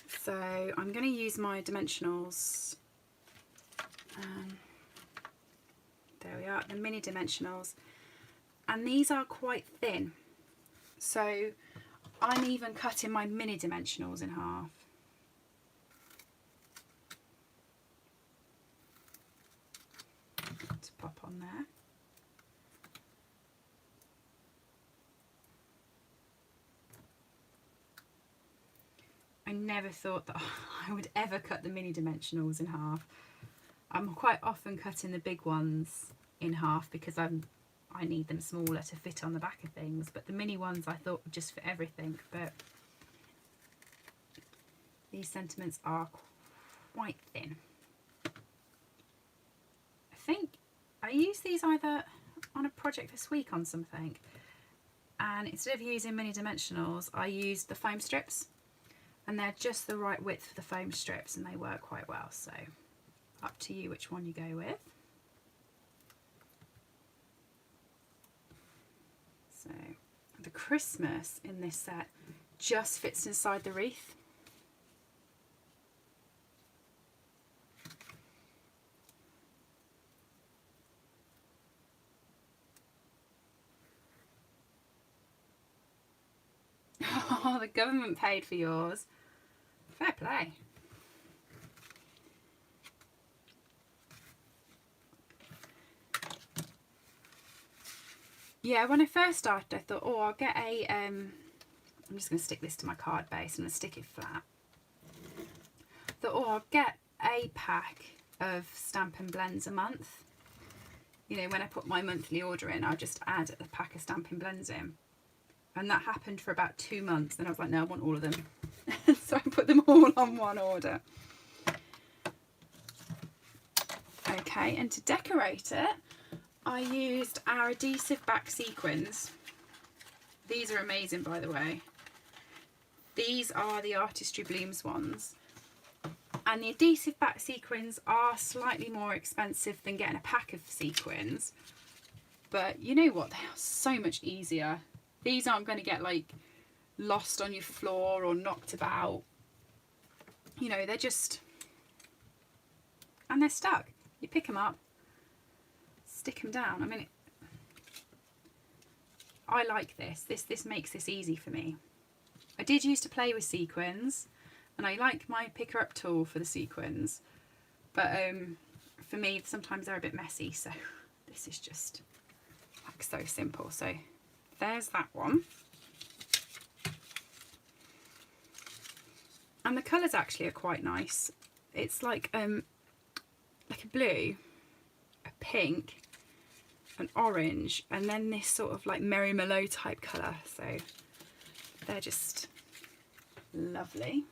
A: So I'm going to use my dimensionals. There we are, the mini dimensionals. And these are quite thin. So I'm even cutting my mini dimensionals in half. To pop on there. I never thought that I would ever cut the mini dimensionals in half. I'm quite often cutting the big ones in half because I need them smaller to fit on the back of things, but the mini ones I thought would just fit everything. But these sentiments are quite thin. I think I used these either on a project this week on something, and instead of using mini dimensionals I used the foam strips, and they're just the right width for the foam strips and they work quite well, so up to you which one you go with. So the Christmas in this set just fits inside the wreath. Oh, the government paid for yours. Fair play. Yeah, when I first started I thought, oh, I'll get a, I'm just going to stick this to my card base. I'm going to stick it flat. Thought, oh, I'll get a pack of Stampin' blends a month. You know, when I put my monthly order in, I'll just add a pack of Stampin' blends in. And that happened for about 2 months. Then I was like, no, I want all of them. So I put them all on one order. Okay, and to decorate it, I used our adhesive back sequins. These are amazing, by the way. These are the Artistry Blooms ones. And the adhesive back sequins are slightly more expensive than getting a pack of sequins. But you know what? They are so much easier. These aren't going to get like lost on your floor or knocked about. You know, they're just, and they're stuck. You pick them up, stick them down. I mean, I like this. This makes this easy for me. I did used to play with sequins, and I like my picker up tool for the sequins, but for me sometimes they're a bit messy, so this is just like so simple. So there's that one. And the colours actually are quite nice. It's like a blue, a pink, an orange, and then this sort of like Merry Mellow type colour. So they're just lovely.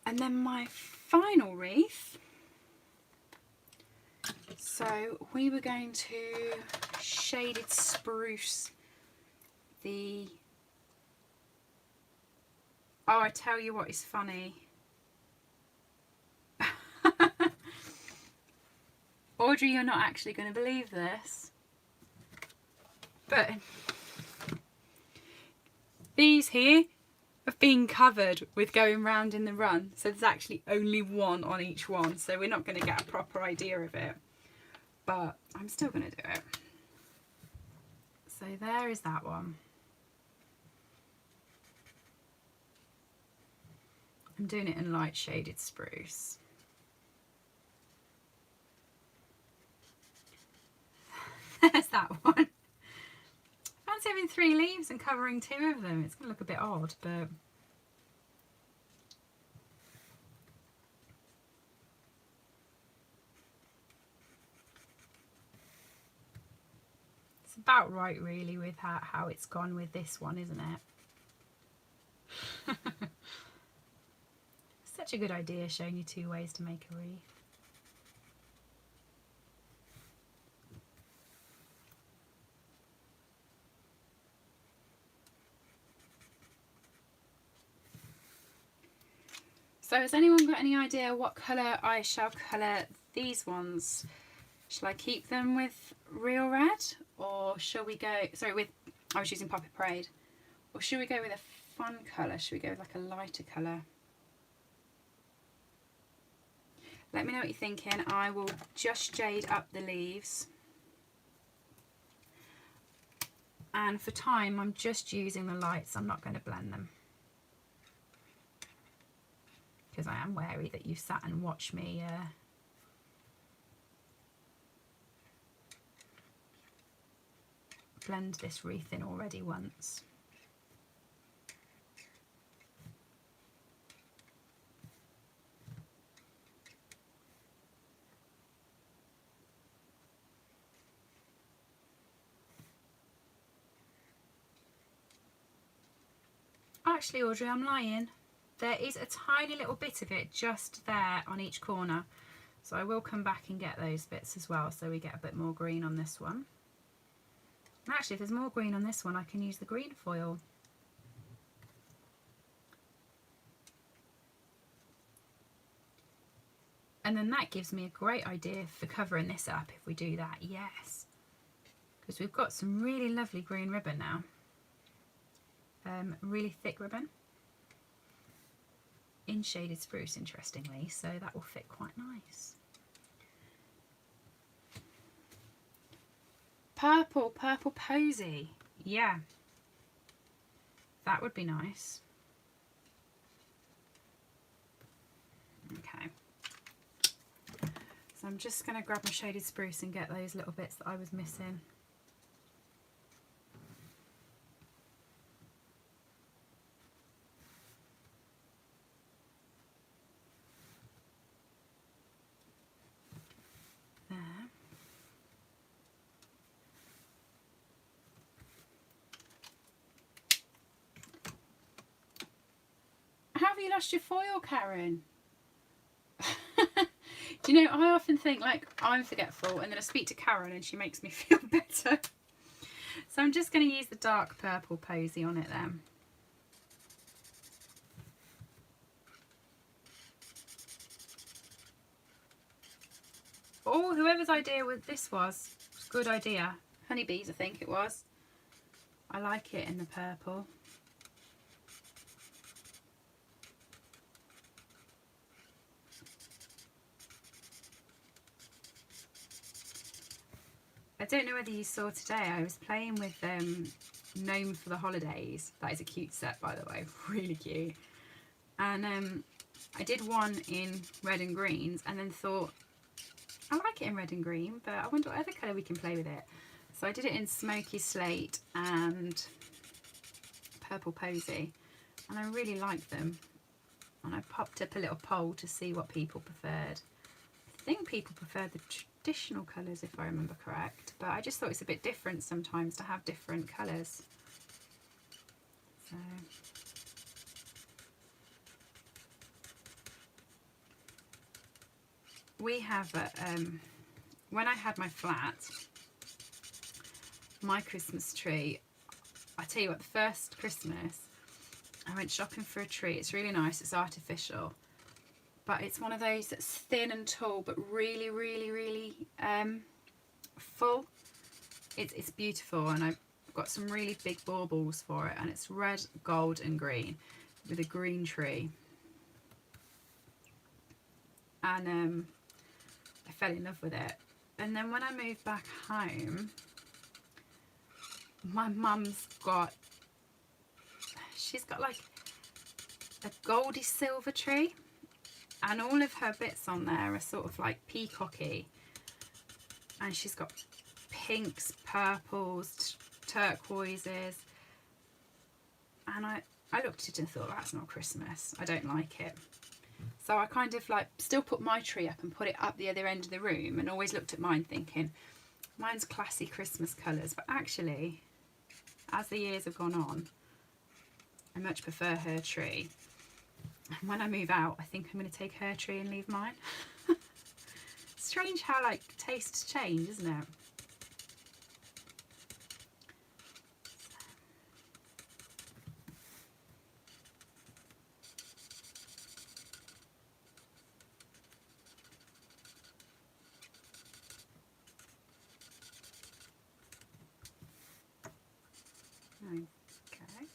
A: And then my final wreath. So we were going to shaded spruce the, oh, I tell you what is funny. Audrey, you're not actually going to believe this, but these here have been covered with going round in the run, so there's actually only one on each one, so we're not going to get a proper idea of it, but I'm still going to do it. So there is that one. I'm doing it in light shaded spruce. There's that one. Fancy having 3 leaves and covering 2 of them. It's going to look a bit odd, but it's about right really with how it's gone with this one, isn't it? Such a good idea, showing you 2 ways to make a wreath. So has anyone got any idea what colour I shall colour these ones? Shall I keep them with real red, or shall we go, sorry, with, I was using Poppy Parade, or should we go with a fun colour? Should we go with like a lighter colour? Let me know what you're thinking. I will just jade up the leaves. And for time, I'm just using the lights. I'm not going to blend them, because I am wary that you've sat and watched me blend this wreath in already once. Actually, Audrey, I'm lying. There is a tiny little bit of it just there on each corner. So I will come back and get those bits as well, so we get a bit more green on this one. And actually, if there's more green on this one, I can use the green foil. And then that gives me a great idea for covering this up if we do that, yes. Because we've got some really lovely green ribbon now. Really thick ribbon. In shaded spruce, interestingly, so that will fit quite nice. Purple, purple posy. Yeah. That would be nice. Okay. So I'm just going to grab my shaded spruce and get those little bits that I was missing. There. How have you lost your foil, Karen? Do you know, I often think like I'm forgetful, and then I speak to Karen and she makes me feel better. So I'm just going to use the dark purple posy on it then. Oh, whoever's idea with this was good idea. Honeybees, I think it was. I like it in the purple. I don't know whether you saw today, I was playing with Gnome for the Holidays. That is a cute set, by the way, really cute. And I did one in red and greens, and then thought, I like it in red and green, but I wonder what other colour we can play with it. So I did it in smoky slate and purple posy, and I really liked them. And I popped up a little poll to see what people preferred. I think people prefer the traditional colours, if I remember correct, but I just thought it's a bit different sometimes to have different colours. So we have when I had my flat, my Christmas tree, I tell you what, the first Christmas I went shopping for a tree. It's really nice, it's artificial, but it's one of those that's thin and tall but really really full. It's beautiful, and I've got some really big baubles for it, and it's red, gold and green with a green tree. And I fell in love with it. And then when I moved back home, my mum's got, she's got like a goldy silver tree, and all of her bits on there are sort of like peacocky, and she's got pinks, purples, turquoises, and I looked at it and thought, that's not Christmas, I don't like it. So I kind of like still put my tree up and put it up the other end of the room, and always looked at mine thinking, mine's classy Christmas colours. But actually, as the years have gone on, I much prefer her tree. And when I move out, I think I'm going to take her tree and leave mine. Strange how like tastes change, isn't it? Okay.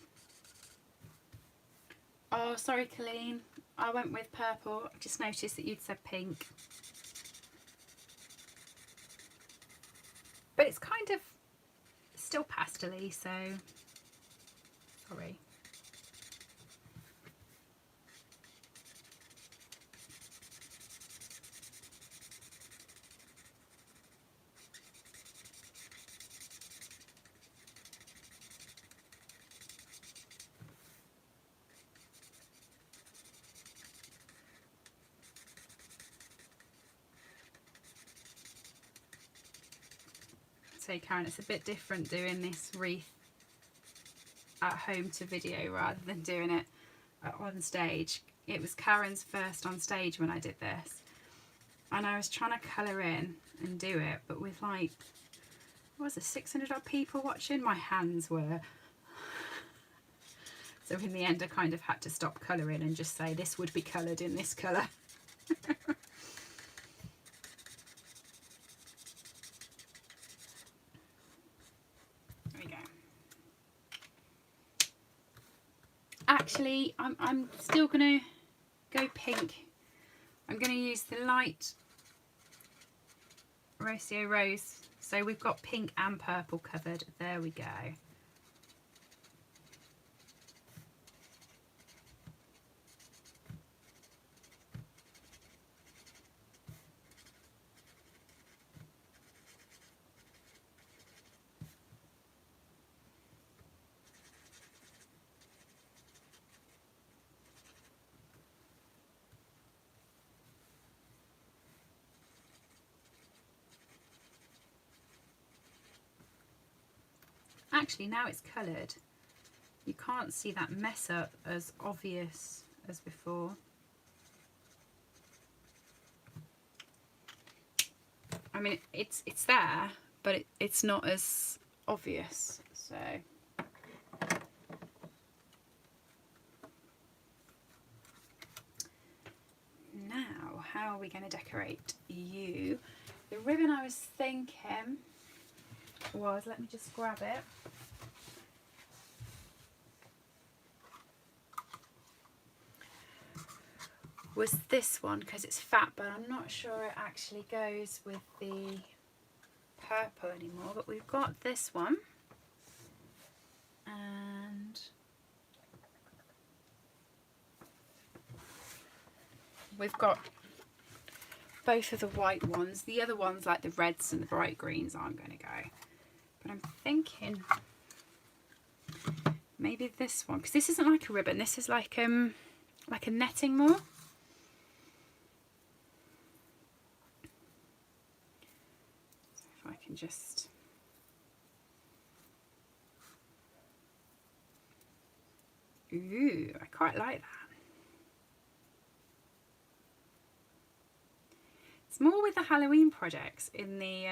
A: Oh, sorry, Colleen. I went with purple. I just noticed that you'd said pink. But it's kind of still pastel-y, so sorry. So Karen, it's a bit different doing this wreath at home to video rather than doing it on stage. It was Karen's first on stage when I did this, and I was trying to colour in and do it, but with like, what was it, 600 odd people watching, my hands were... So in the end I kind of had to stop colouring and just say this would be coloured in this colour. Actually, I'm still going to go pink. I'm going to use the light Rocio Rose. So we've got pink and purple covered. There we go. Actually, now it's coloured, you can't see that mess up as obvious as before. I mean, it's there, but it's not as obvious. So now, how are we going to decorate you? The ribbon I was thinking was, let me just grab it. Was this one, because it's fat, but I'm not sure it actually goes with the purple anymore. But we've got this one, and we've got both of the white ones. The other ones, like the reds and the bright greens, aren't going to go. But I'm thinking maybe this one, because this isn't like a ribbon. This is like a netting more. So if I can just... Ooh, I quite like that. It's more with the Halloween projects in the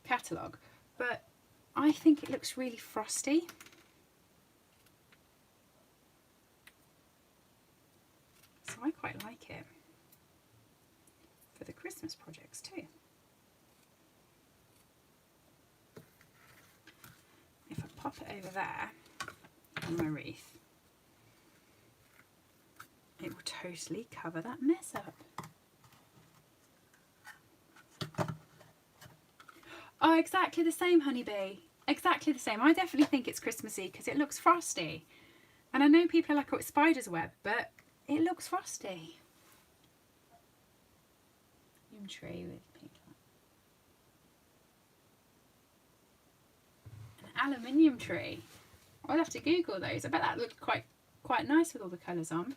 A: catalogue, but I think it looks really frosty. So I quite like it for the Christmas projects too. If I pop it over there on my wreath, it will totally cover that mess up. Oh, exactly the same, honeybee. Exactly the same. I definitely think it's Christmassy because it looks frosty. And I know people are like, oh, it's spider's web, but it looks frosty. Yum tree with pink. An aluminium tree. I'll have to Google those. I bet that looked quite nice with all the colours on.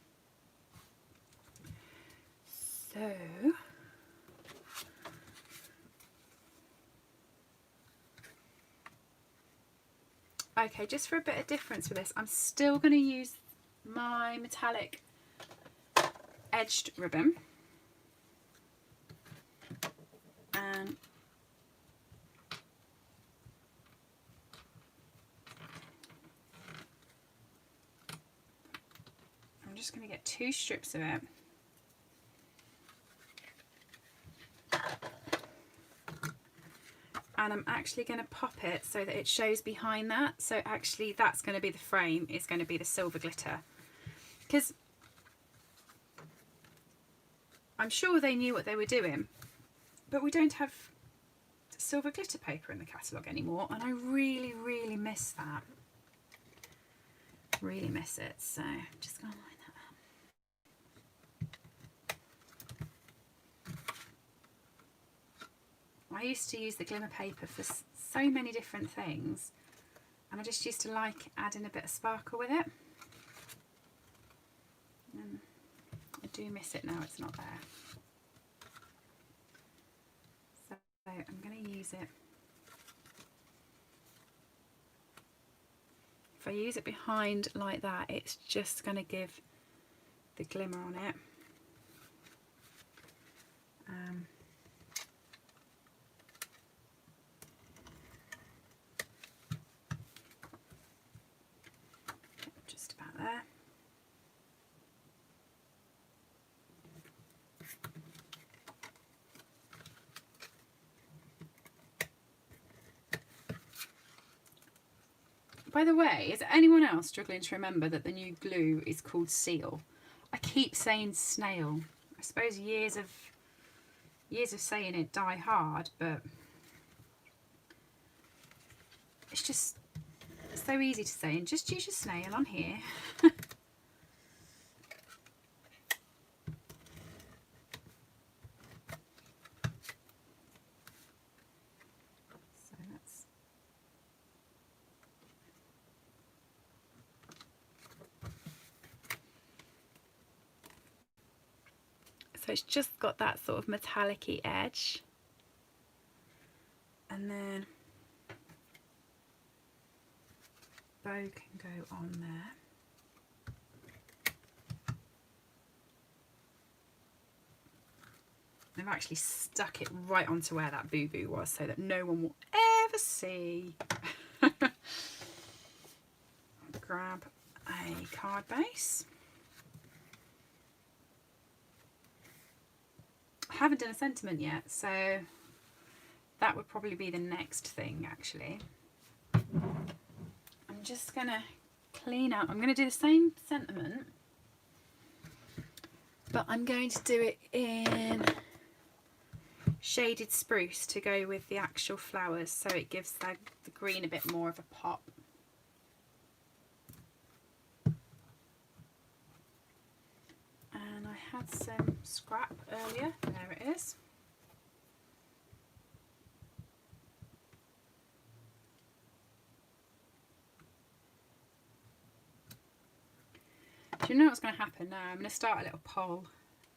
A: So, okay, just for a bit of difference with this, I'm still going to use my metallic edged ribbon. And I'm just going to get 2 strips of it. And I'm actually going to pop it so that it shows behind that. So actually that's going to be the frame, is going to be the silver glitter. Because I'm sure they knew what they were doing, but we don't have silver glitter paper in the catalogue anymore, and I really, really miss that. Really miss it, so I'm just going to line that up. I used to use the glimmer paper for so many different things, and I just used to like adding a bit of sparkle with it. And I do miss it now it's not there. So I'm going to use it. If I use it behind like that, it's just going to give the glimmer on it. Just about there. By the way, is anyone else struggling to remember that the new glue is called Seal? I keep saying snail. I suppose years of saying it die hard, but it's just so easy to say, and just use your snail on here. So it's just got that sort of metallic-y edge. And then bow can go on there. I've actually stuck it right onto where that boo-boo was so that no one will ever see. Grab a card base. I haven't done a sentiment yet, so that would probably be the next thing actually. I'm just going to clean up. I'm going to do the same sentiment, but I'm going to do it in shaded spruce to go with the actual flowers, so it gives the green a bit more of a pop. And I had some scrap earlier. There it is. Do you know what's going to happen now? I'm going to start a little poll.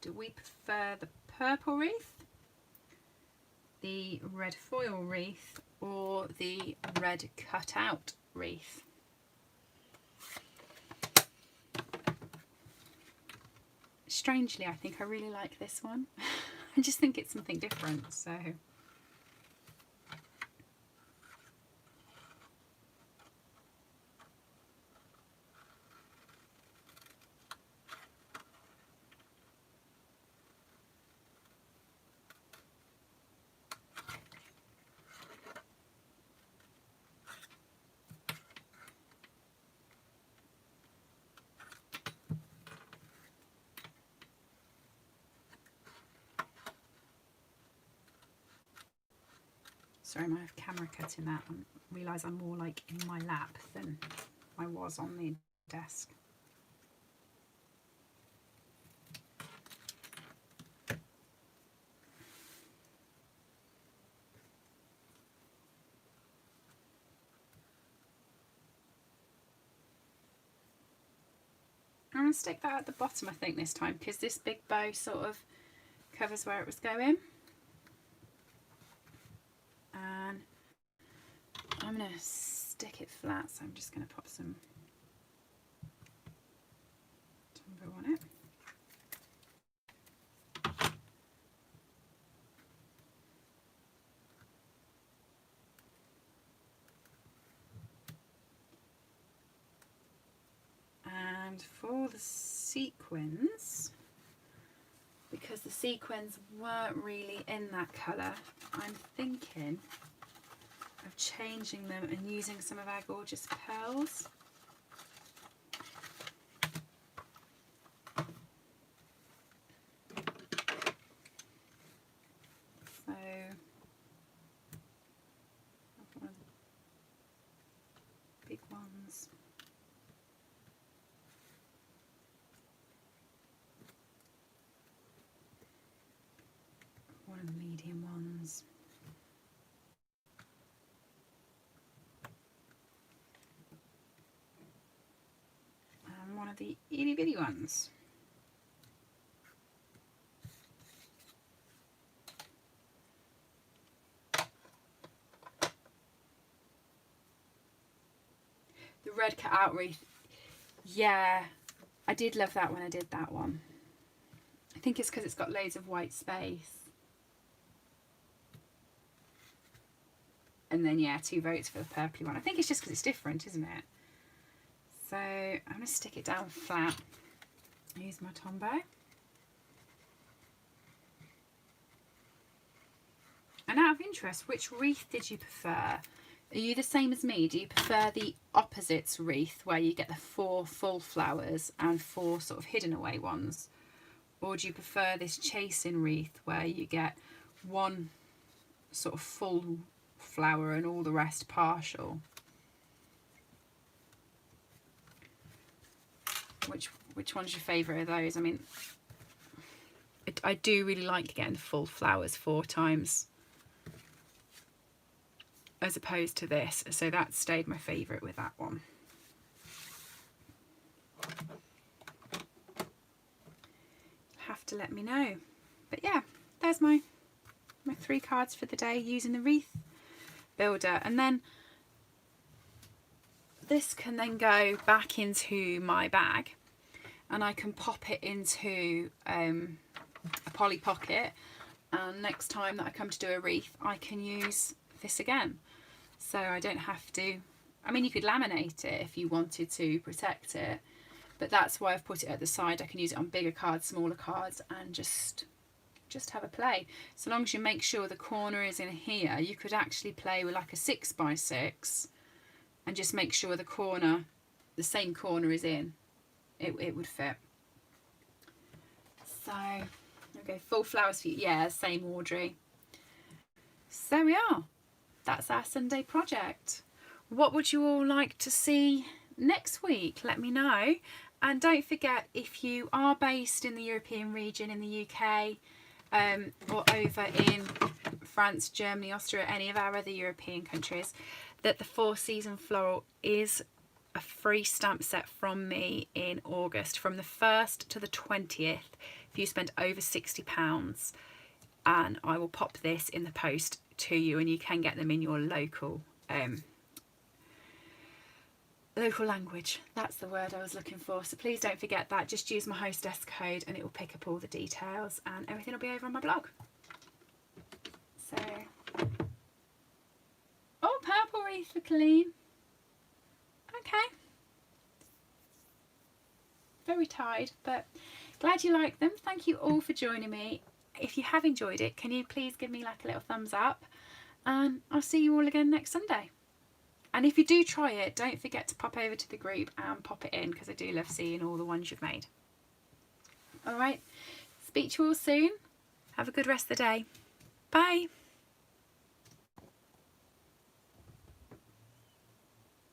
A: Do we prefer the purple wreath, the red foil wreath, or the red cutout wreath? Strangely, I think I really like this one. I just think it's something different, so. Sorry, my camera cutting that. I realise I'm more like in my lap than I was on the desk. I'm going to stick that at the bottom, I think, this time, because this big bow sort of covers where it was going. And I'm going to stick it flat, so I'm just going to pop some Tombow on it. And for the sequins, because the sequins weren't really in that colour, I'm thinking of changing them and using some of our gorgeous pearls. So one of the big ones. One of the medium ones. And one of the itty bitty ones. The red cut out wreath. Yeah, I did love that when I did that one. I think it's because it's got loads of white space. And then, yeah, 2 votes for the purpley one. I think it's just because it's different, isn't it? So I'm going to stick it down flat. Use my Tombow. And out of interest, which wreath did you prefer? Are you the same as me? Do you prefer the opposites wreath, where you get the 4 full flowers and 4 sort of hidden away ones? Or do you prefer this chasing wreath, where you get 1 sort of full flower and all the rest partial? Which one's your favourite of those? I mean, I do really like getting the full flowers 4 times as opposed to this, so that stayed my favourite with that one. Have to let me know. But yeah, there's my 3 cards for the day using the wreath builder. And then this can then go back into my bag and I can pop it into a Polly Pocket, and next time that I come to do a wreath I can use this again. So I don't have to, I mean, you could laminate it if you wanted to protect it, but that's why I've put it at the side. I can use it on bigger cards, smaller cards, and just have a play. So long as you make sure the corner is in here, you could actually play with like a 6x6 and just make sure the corner, the same corner is in. It would fit. So, okay, full flowers for you. Yeah, same Audrey. So there we are. That's our Sunday project. What would you all like to see next week? Let me know. And don't forget, if you are based in the European region, in the UK, or over in France, Germany, Austria, any of our other European countries, that the 4 Season Floral is a free stamp set from me in August, from the 1st to the 20th, if you spend over £60, and I will pop this in the post to you, and you can get them in your local language. That's the word I was looking for. So please don't forget that. Just use my hostess code and it will pick up all the details, and everything will be over on my blog. So, oh, purple wreath for Colleen. Okay. Very tired, but glad you like them. Thank you all for joining me. If you have enjoyed it, can you please give me like a little thumbs up, and I'll see you all again next Sunday. And if you do try it, don't forget to pop over to the group and pop it in, because I do love seeing all the ones you've made. All right, speak to you all soon. Have a good rest of the day. Bye.